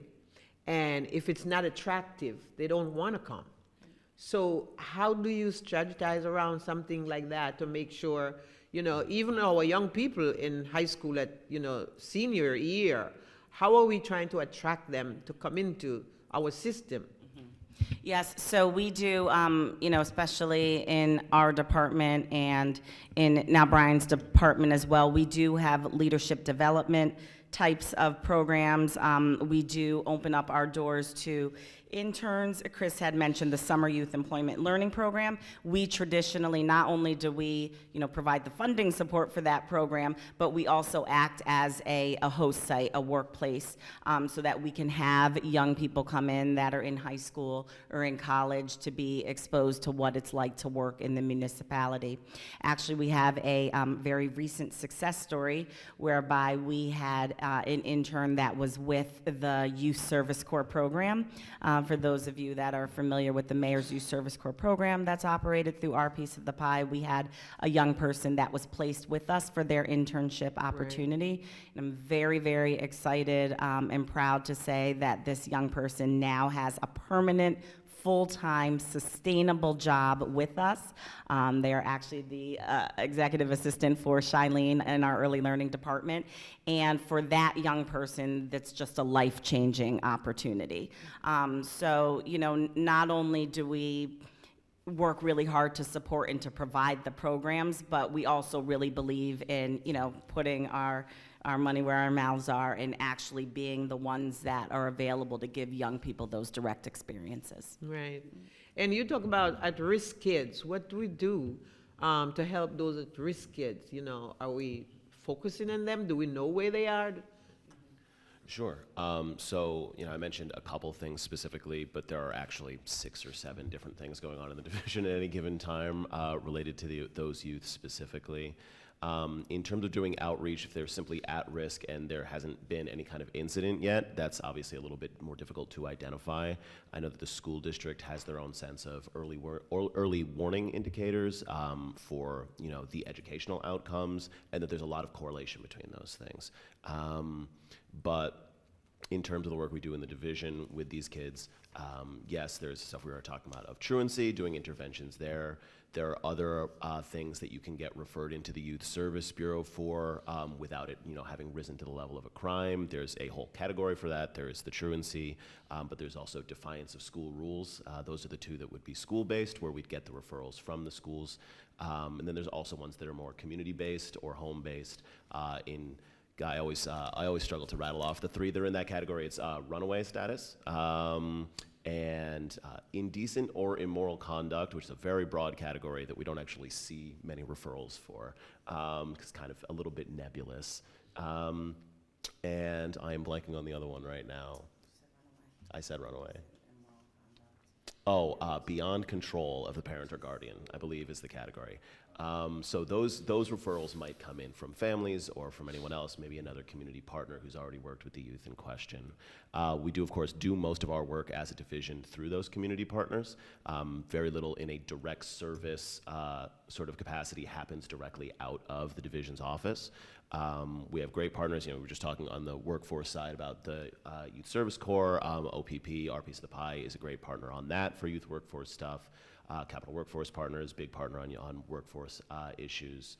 And if it's not attractive, they don't want to come. So how do you strategize around something like that to make sure, you know, even our young people in high school at, you know, senior year, how are we trying to attract them to come into our system?
Yes, so we do, you know, especially in our department and in now Brian's department as well, we do have leadership development types of programs. We do open up our doors to interns. Chris had mentioned the Summer Youth Employment Learning Program. We traditionally, not only do we, you know, provide the funding support for that program, but we also act as a host site, a workplace, so that we can have young people come in that are in high school or in college to be exposed to what it's like to work in the municipality. Actually, we have a very recent success story whereby we had an intern that was with the Youth Service Corps program. For those of you that are familiar with the Mayor's Youth Service Corps program that's operated through our piece of the pie, we had a young person that was placed with us for their internship opportunity. And I'm very, very excited and proud to say that this young person now has a permanent, full-time, sustainable job with us. They are actually the executive assistant for Shailene in our early learning department. And for that young person, that's just a life-changing opportunity. So, you know, not only do we work really hard to support and to provide the programs, but we also really believe in, you know, putting our money where our mouths are and actually being the ones that are available to give young people those direct experiences.
Right. And you talk about at-risk kids. What do we do to help those at-risk kids? You know, are we focusing on them? Do we know where they are?
Sure. So, you know, I mentioned a couple things specifically, but there are actually 6 or 7 different things going on in the division at any given time related to those youth specifically. In terms of doing outreach, if they're simply at risk and there hasn't been any kind of incident yet, that's obviously a little bit more difficult to identify. I know that the school district has their own sense of early warning indicators for, you know, the educational outcomes, and that there's a lot of correlation between those things. But in terms of the work we do in the division with these kids, yes, there's stuff we were talking about of truancy, doing interventions there. There are other things that you can get referred into the Youth Service Bureau for without it, you know, having risen to the level of a crime. There's a whole category for that. There's the truancy, but there's also defiance of school rules. Those are the 2 that would be school-based, where we'd get the referrals from the schools. And then there's also ones that are more community-based or home-based. I always struggle to rattle off the 3 that are in that category. It's runaway status, and indecent or immoral conduct, which is a very broad category that we don't actually see many referrals for, because it's kind of a little bit nebulous. And I am blanking on the other one right now. I said runaway. Oh, beyond control of the parent or guardian, I believe, is the category. So those referrals might come in from families or from anyone else, maybe another community partner who's already worked with the youth in question. We do, of course, do most of our work as a division through those community partners. Very little in a direct service sort of capacity happens directly out of the division's office. We have great partners. You know, we were just talking on the workforce side about the Youth Service Corps. OPP, our piece of the pie, is a great partner on that for youth workforce stuff. Capital Workforce Partners, big partner on workforce issues.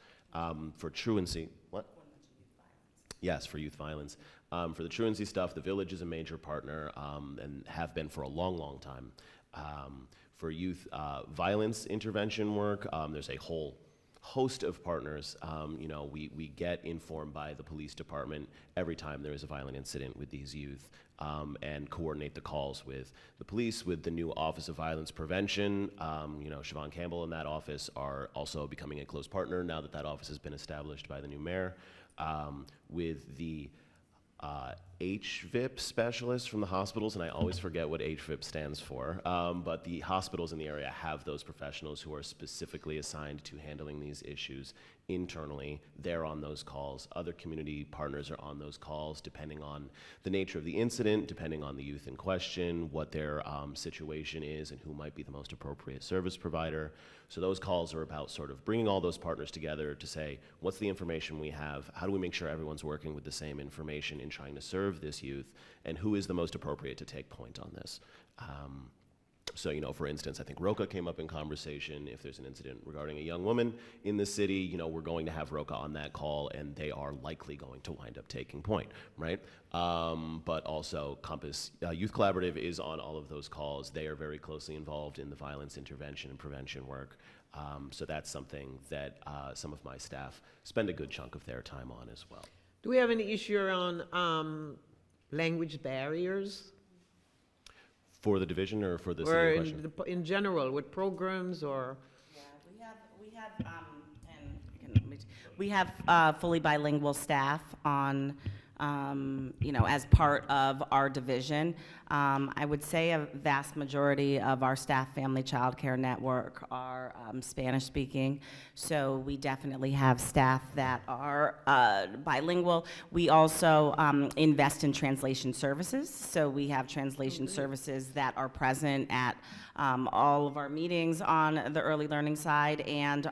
For truancy, what? Yes, for youth violence. For the truancy stuff, the Village is a major partner and have been for a long, long time. For youth violence intervention work, there's a whole host of partners. You know, we get informed by the police department every time there is a violent incident with these youth, and coordinate the calls with the police, with the new Office of Violence Prevention. You know, Siobhan Campbell and that office are also becoming a close partner now that that office has been established by the new mayor. With the HVIP specialists from the hospitals, and I always forget what HVIP stands for, but the hospitals in the area have those professionals who are specifically assigned to handling these issues internally. They're on those calls. Other community partners are on those calls, depending on the nature of the incident, depending on the youth in question, what their situation is, and who might be the most appropriate service provider. So those calls are about sort of bringing all those partners together to say, what's the information we have? How do we make sure everyone's working with the same information in trying to serve this youth? And who is the most appropriate to take point on this? So, you know, for instance, I think Roca came up in conversation. If there's an incident regarding a young woman in the city, you know, we're going to have Roca on that call, and they are likely going to wind up taking point, right? But also Compass Youth Collaborative is on all of those calls. They are very closely involved in the violence intervention and prevention work. So that's something that some of my staff spend a good chunk of their time on as well.
Do we have any issue around language barriers?
For the division or for the city
Or
in question?
in general, with programs or?
Yeah, we have fully bilingual staff on as part of our division. I would say a vast majority of our staff family child care network are Spanish speaking, so we definitely have staff that are bilingual. We also invest in translation services, so we have translation services that are present at all of our meetings on the early learning side, and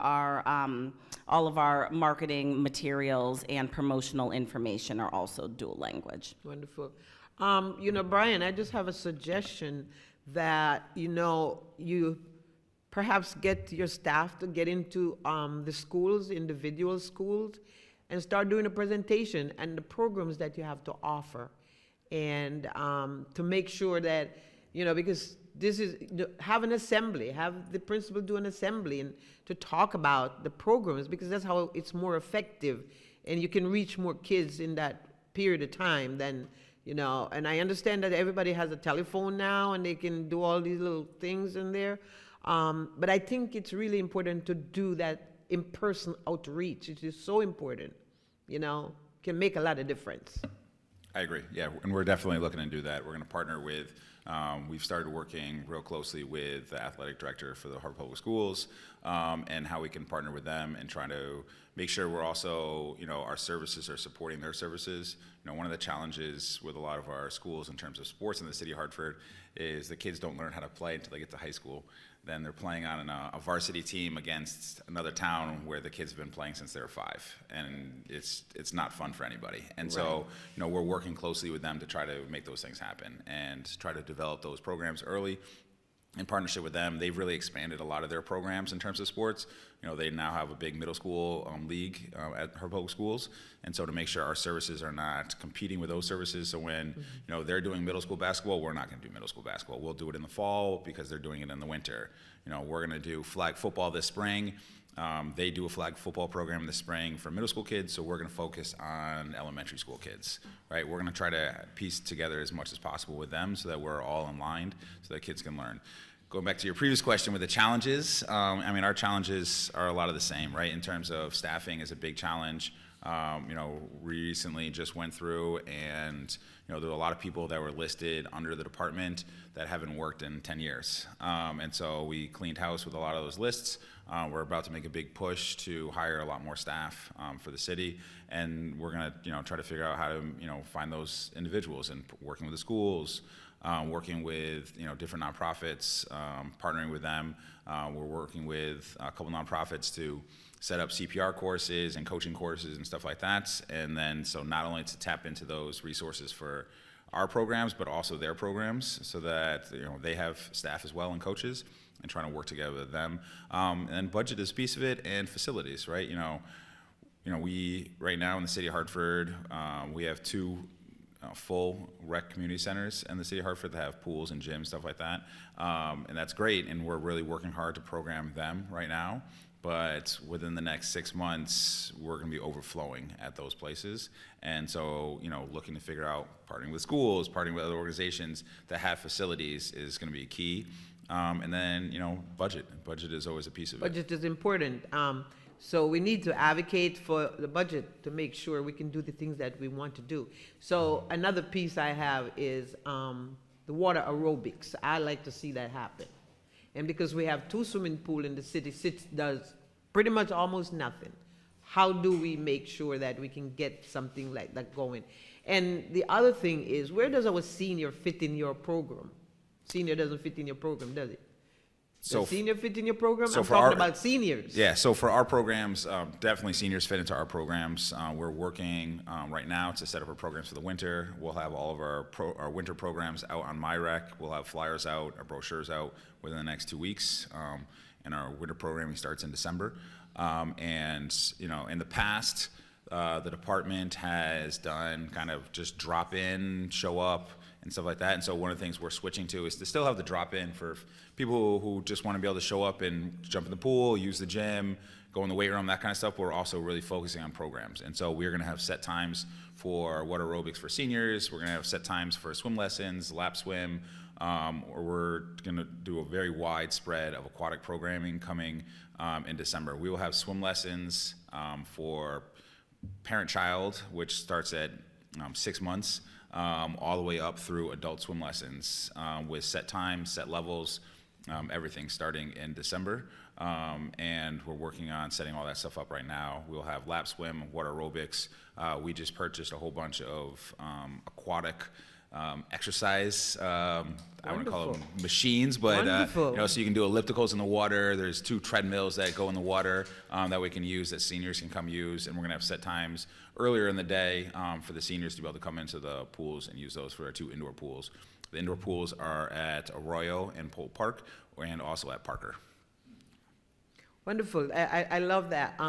all of our marketing materials and promotional information are also dual language.
Wonderful. Brian, I just have a suggestion that, you perhaps get your staff to get into the schools, individual schools, and start doing a presentation and the programs that you have to offer. And to make sure that, because this is, have an assembly, have the principal do an assembly and to talk about the programs, because that's how it's more effective and you can reach more kids in that period of time than, and I understand that everybody has a telephone now and they can do all these little things in there. But I think it's really important to do that in-person outreach. It is so important, can make a lot of difference.
I agree. Yeah, and we're definitely looking to do that. We're going to partner with, we've started working real closely with the athletic director for the Hartford Public Schools, and how we can partner with them and try to make sure we're also, our services are supporting their services. One of the challenges with a lot of our schools in terms of sports in the city of Hartford is the kids don't learn how to play until they get to high school. Then they're playing on a varsity team against another town where the kids have been playing since they were 5, and it's not fun for anybody. And so, we're working closely with them to try to make those things happen and try to develop those programs early. In partnership with them, they've really expanded a lot of their programs in terms of sports. They now have a big middle school league at her public schools, and so to make sure our services are not competing with those services, so when they're doing middle school basketball, we're not going to do middle school basketball. We'll do it in the fall because they're doing it in the winter. We're going to do flag football this spring. They do a flag football program in the spring for middle school kids, so we're going to focus on elementary school kids, right? We're going to try to piece together as much as possible with them so that we're all in line so that kids can learn. Going back to your previous question with the challenges, our challenges are a lot of the same, right? In terms of staffing is a big challenge. Recently just went through and, there were a lot of people that were listed under the department that haven't worked in 10 years. And so we cleaned house with a lot of those lists. We're about to make a big push to hire a lot more staff for the city, and we're gonna, try to figure out how to, find those individuals and working with the schools, working with different nonprofits, partnering with them. We're working with a couple nonprofits to set up CPR courses and coaching courses and stuff like that. And then so not only to tap into those resources for our programs, but also their programs, so that they have staff as well and coaches, and trying to work together with them. And budget is a piece of it, and facilities, right? We right now in the city of Hartford, we have 2 full rec community centers in the city of Hartford that have pools and gyms, stuff like that. And that's great, and we're really working hard to program them right now. But within the next 6 months, we're going to be overflowing at those places. And so, looking to figure out partnering with schools, partnering with other organizations that have facilities is going to be key. And then, budget. Budget is always a piece of it.
Budget is important. So we need to advocate for the budget to make sure we can do the things that we want to do. So another piece I have is the water aerobics. I like to see that happen. And because we have 2 swimming pools in the city, does pretty much almost nothing. How do we make sure that we can get something like that going? And the other thing is, where does our senior fit in your program? Senior doesn't fit in your program, does it? Does senior fit in your program? I'm talking about seniors.
Yeah, so for our programs, definitely seniors fit into our programs. We're working right now to set up our programs for the winter. We'll have all of our winter programs out on MyRec. We'll have flyers out, our brochures out within the next 2 weeks. And our winter programming starts in December. And, in the past, the department has done kind of just drop in, show up, and stuff like that. And so one of the things we're switching to is to still have the drop-in for people who just want to be able to show up and jump in the pool, use the gym, go in the weight room, that kind of stuff. We're also really focusing on programs. And so we're going to have set times for water aerobics for seniors. We're going to have set times for swim lessons, lap swim, or we're going to do a very wide spread of aquatic programming coming in December. We will have swim lessons for parent-child, which starts at 6 months, all the way up through adult swim lessons with set times, set levels, everything starting in December. And we're working on setting all that stuff up right now. We'll have lap swim, water aerobics. We just purchased a whole bunch of aquatic exercise, I want to call them machines, but you know, so you can do ellipticals in the water. There's 2 treadmills that go in the water that we can use, that seniors can come use, and we're gonna have set times earlier in the day for the seniors to be able to come into the pools and use those for our 2 indoor pools. The indoor pools are at Arroyo and Polk Park, and also at Parker.
Wonderful. I love that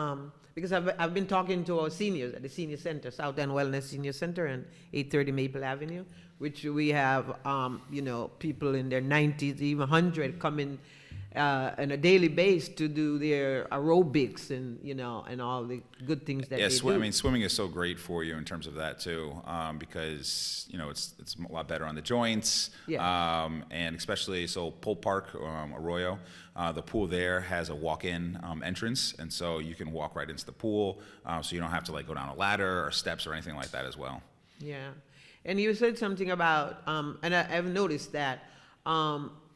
because I've been talking to our seniors at the Senior Center, South End Wellness Senior Center and 830 Maple Avenue, which we have, you know, people in their 90s, even 100 coming on a daily basis to do their aerobics and, you know, and all the good things that they do.
I mean, swimming is so great for you in terms of that too, because, you know, it's a lot better on the joints.
Yeah.
And especially, so Polk Park, Arroyo, the pool there has a walk-in entrance, and so you can walk right into the pool, so you don't have to like go down a ladder or steps or anything like that as well.
Yeah. And you said something about, and I've noticed that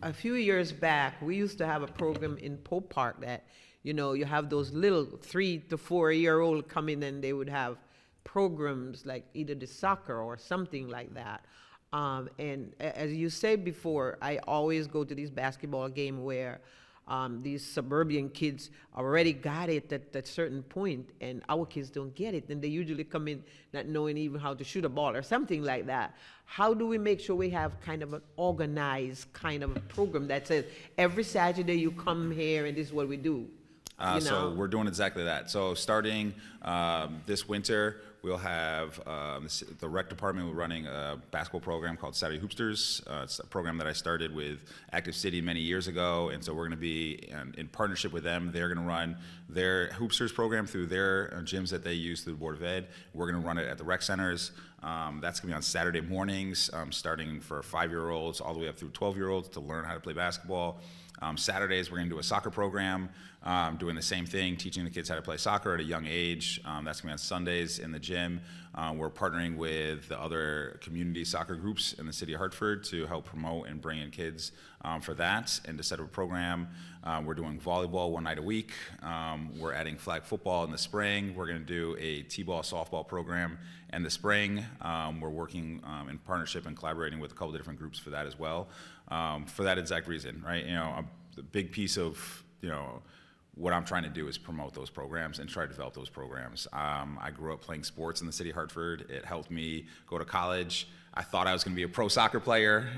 a few years back, we used to have a program in Polk Park that, you know, you have those little 3 to 4 year old come in and they would have programs like either the soccer or something like that. And as you said before, I always go to these basketball games where these suburban kids already got it at a certain point, and our kids don't get it. And they usually come in not knowing even how to shoot a ball or something like that. How do we make sure we have kind of an organized kind of a program that says every Saturday you come here and this is what we do?
So we're doing exactly that. So starting this winter, we'll have the rec department running a basketball program called Saturday Hoopsters. It's a program that I started with Active City many years ago, and so we're going to be in partnership with them. They're going to run their Hoopsters program through their gyms that they use through the Board of Ed. We're going to run it at the rec centers. That's going to be on Saturday mornings, starting for 5-year-olds all the way up through 12-year-olds to learn how to play basketball. Saturdays, we're going to do a soccer program, doing the same thing, teaching the kids how to play soccer at a young age. That's going to be on Sundays in the gym. We're partnering with the other community soccer groups in the city of Hartford to help promote and bring in kids for that and to set up a program. We're doing volleyball 1 night a week. We're adding flag football in the spring. We're going to do a t-ball softball program in the spring. We're working in partnership and collaborating with a couple of different groups for that as well. For that exact reason, right? You know, the big piece of, you know, what I'm trying to do is promote those programs and try to develop those programs. I grew up playing sports in the city of Hartford. It helped me go to college. I thought I was going to be a pro soccer player.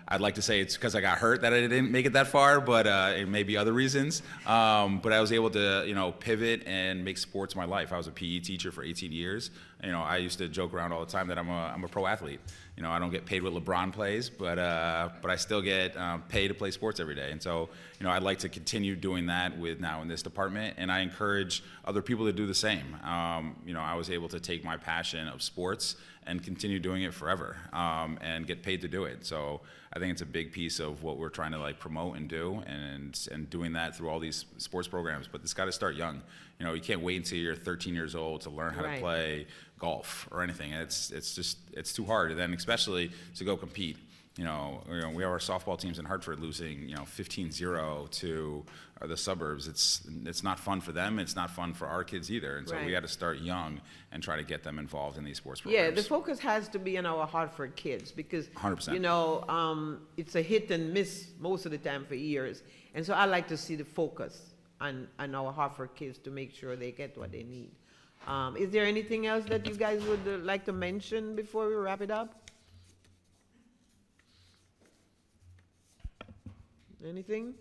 I'd like to say it's because I got hurt that I didn't make it that far, but it may be other reasons. But I was able to, you know, pivot and make sports my life. I was a PE teacher for 18 years. You know, I used to joke around all the time that I'm a pro athlete. You know, I don't get paid what LeBron plays, but I still get paid to play sports every day. And so, you know, I'd like to continue doing that with now in this department, and I encourage other people to do the same. You know, I was able to take my passion of sports and continue doing it forever, and get paid to do it. So I think it's a big piece of what we're trying to like promote and do, and doing that through all these sports programs. But it's got to start young. You know, you can't wait until you're 13 years old to learn how to play golf or anything. It's too hard. And then especially to go compete. You know, we have our softball teams in Hartford losing, you know, 15-0 to the suburbs. It's not fun for them. It's not fun for our kids either. And so we got to start young and try to get them involved in these sports programs.
Yeah, the focus has to be on our Hartford kids because,
100%.
You know, it's a hit and miss most of the time for years. And so I like to see the focus on our Hartford kids to make sure they get what they need. Is there anything else that you guys would like to mention before we wrap it up? Anything?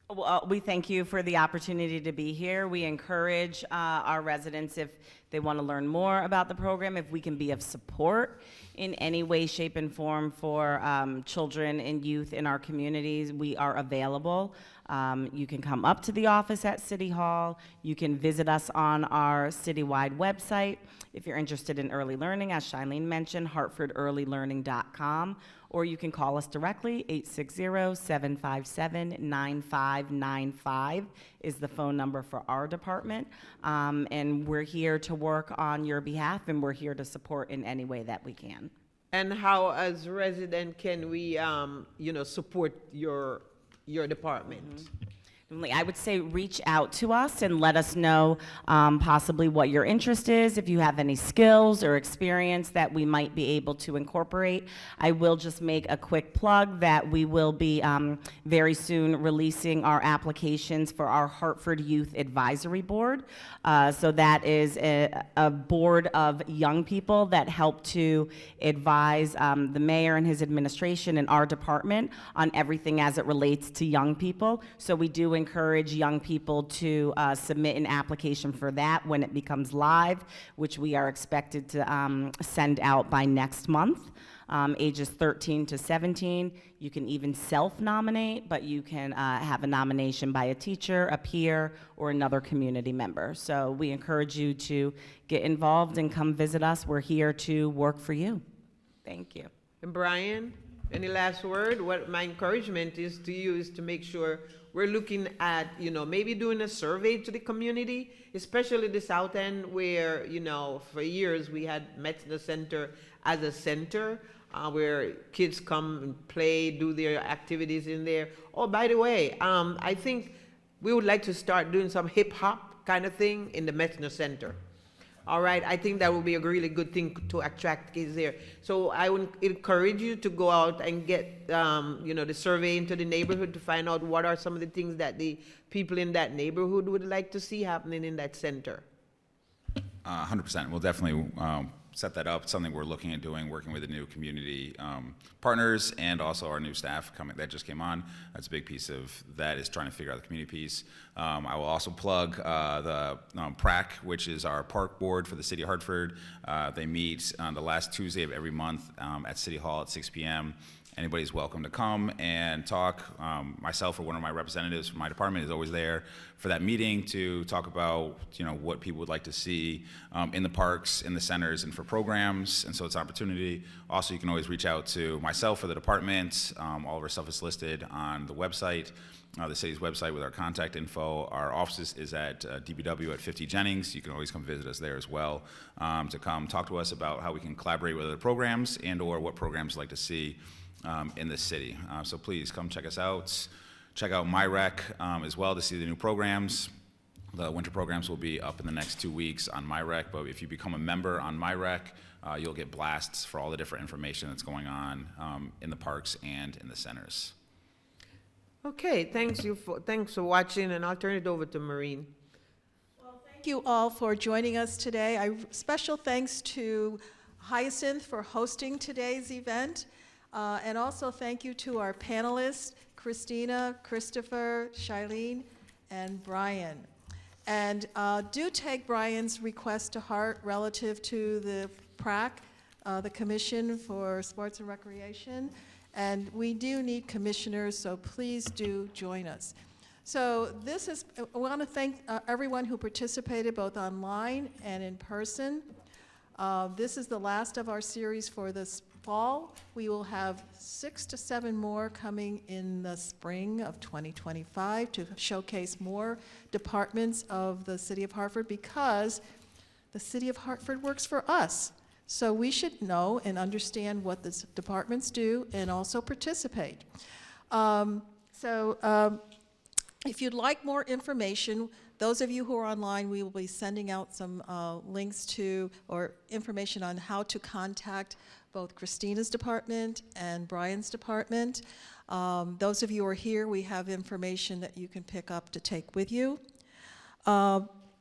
Well, we thank you for the opportunity to be here. We encourage our residents, if they want to learn more about the program, if we can be of support in any way, shape, and form for children and youth in our communities, we are available. You can come up to the office at City Hall. You can visit us on our citywide website. If you're interested in early learning, as Shailene mentioned, hartfordearlylearning.com. Or you can call us directly, 860-757-9595 is the phone number for our department. And we're here to work on your behalf, and we're here to support in any way that we can.
And how, as resident, can we, support your department?
I would say reach out to us and let us know possibly what your interest is, if you have any skills or experience that we might be able to incorporate. I will just make a quick plug that we will be very soon releasing our applications for our Hartford Youth Advisory Board. So that is a board of young people that help to advise the mayor and his administration and our department on everything as it relates to young people. So we do encourage young people to submit an application for that when it becomes live, which we are expected to send out by next month. Ages 13 to 17. You can even self-nominate, but you can have a nomination by a teacher, a peer, or another community member. So we encourage you to get involved and come visit us. We're here to work for you. Thank you.
And Brian, any last word? What my encouragement is to you is to make sure we're looking at, maybe doing a survey to the community, especially the South End where, for years we had Metzner Center as a center where kids come and play, do their activities in there. Oh, by the way, I think we would like to start doing some hip hop kind of thing in the Metzner Center. All right, I think that would be a really good thing to attract kids there. So I would encourage you to go out and get, the survey into the neighborhood to find out what are some of the things that the people in that neighborhood would like to see happening in that center.
100%. We'll definitely set that up. It's something we're looking at doing, working with the new community partners and also our new staff that just came on. That's a big piece of that, is trying to figure out the community piece. I will also plug the PRAC, which is our park board for the city of Hartford. They meet on the last Tuesday of every month at City Hall at 6 p.m. Anybody's welcome to come and talk. Myself or one of my representatives from my department is always there for that meeting to talk about, what people would like to see in the parks, in the centers, and for programs. And so it's an opportunity. Also, you can always reach out to myself or the department. All of our stuff is listed on the website, the city's website, with our contact info. Our office is at DBW at 50 Jennings. You can always come visit us there as well to come talk to us about how we can collaborate with other programs and or what programs you'd like to see in the city. So please come check us out. Check out MyRec as well to see the new programs. The winter programs will be up in the next 2 weeks on MyRec, but if you become a member on MyRec, you'll get blasts for all the different information that's going on in the parks and in the centers.
Okay, thanks for watching, and I'll turn it over to Maureen.
Thank you all for joining us today. Special thanks to Hyacinth for hosting today's event. And also thank you to our panelists, Kristina, Christopher, Shailene, and Brian. And do take Brian's request to heart relative to the PRAC, the Commission for Sports and Recreation. And we do need commissioners, so please do join us. So I want to thank everyone who participated both online and in person. This is the last of our series for this fall. We will have 6 to 7 more coming in the spring of 2025 to showcase more departments of the City of Hartford, because the City of Hartford works for us. So we should know and understand what the departments do and also participate. If you'd like more information, those of you who are online, we will be sending out some links to or information on how to contact both Kristina's department and Brian's department. Those of you who are here, we have information that you can pick up to take with you.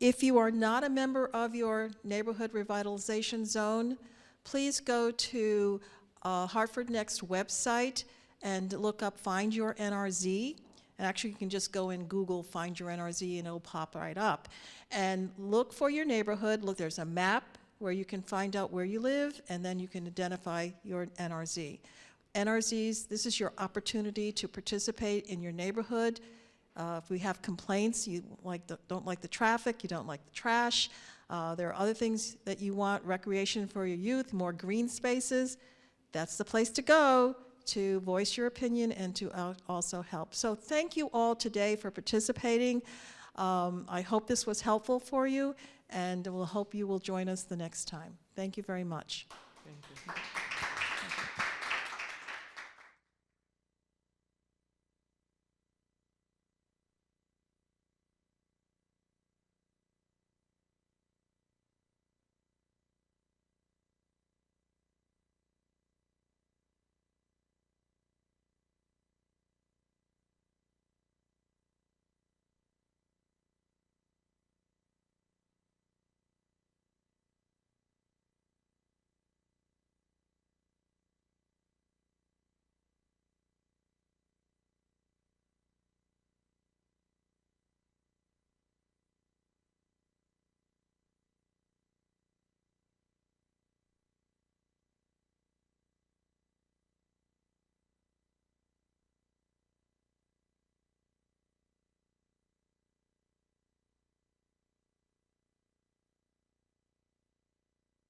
If you are not a member of your neighborhood revitalization zone, please go to Hartford Next website and look up Find Your NRZ. And actually, you can just go and Google Find Your NRZ and it'll pop right up. And look for your neighborhood. Look, there's a map where you can find out where you live, and then you can identify your NRZ. NRZs, this is your opportunity to participate in your neighborhood. If we have complaints, you don't like the traffic, you don't like the trash, there are other things that you want, recreation for your youth, more green spaces, that's the place to go to voice your opinion and to also help. So thank you all today for participating. I hope this was helpful for you. and we'll hope you will join us the next time. Thank you very much.
Thank you.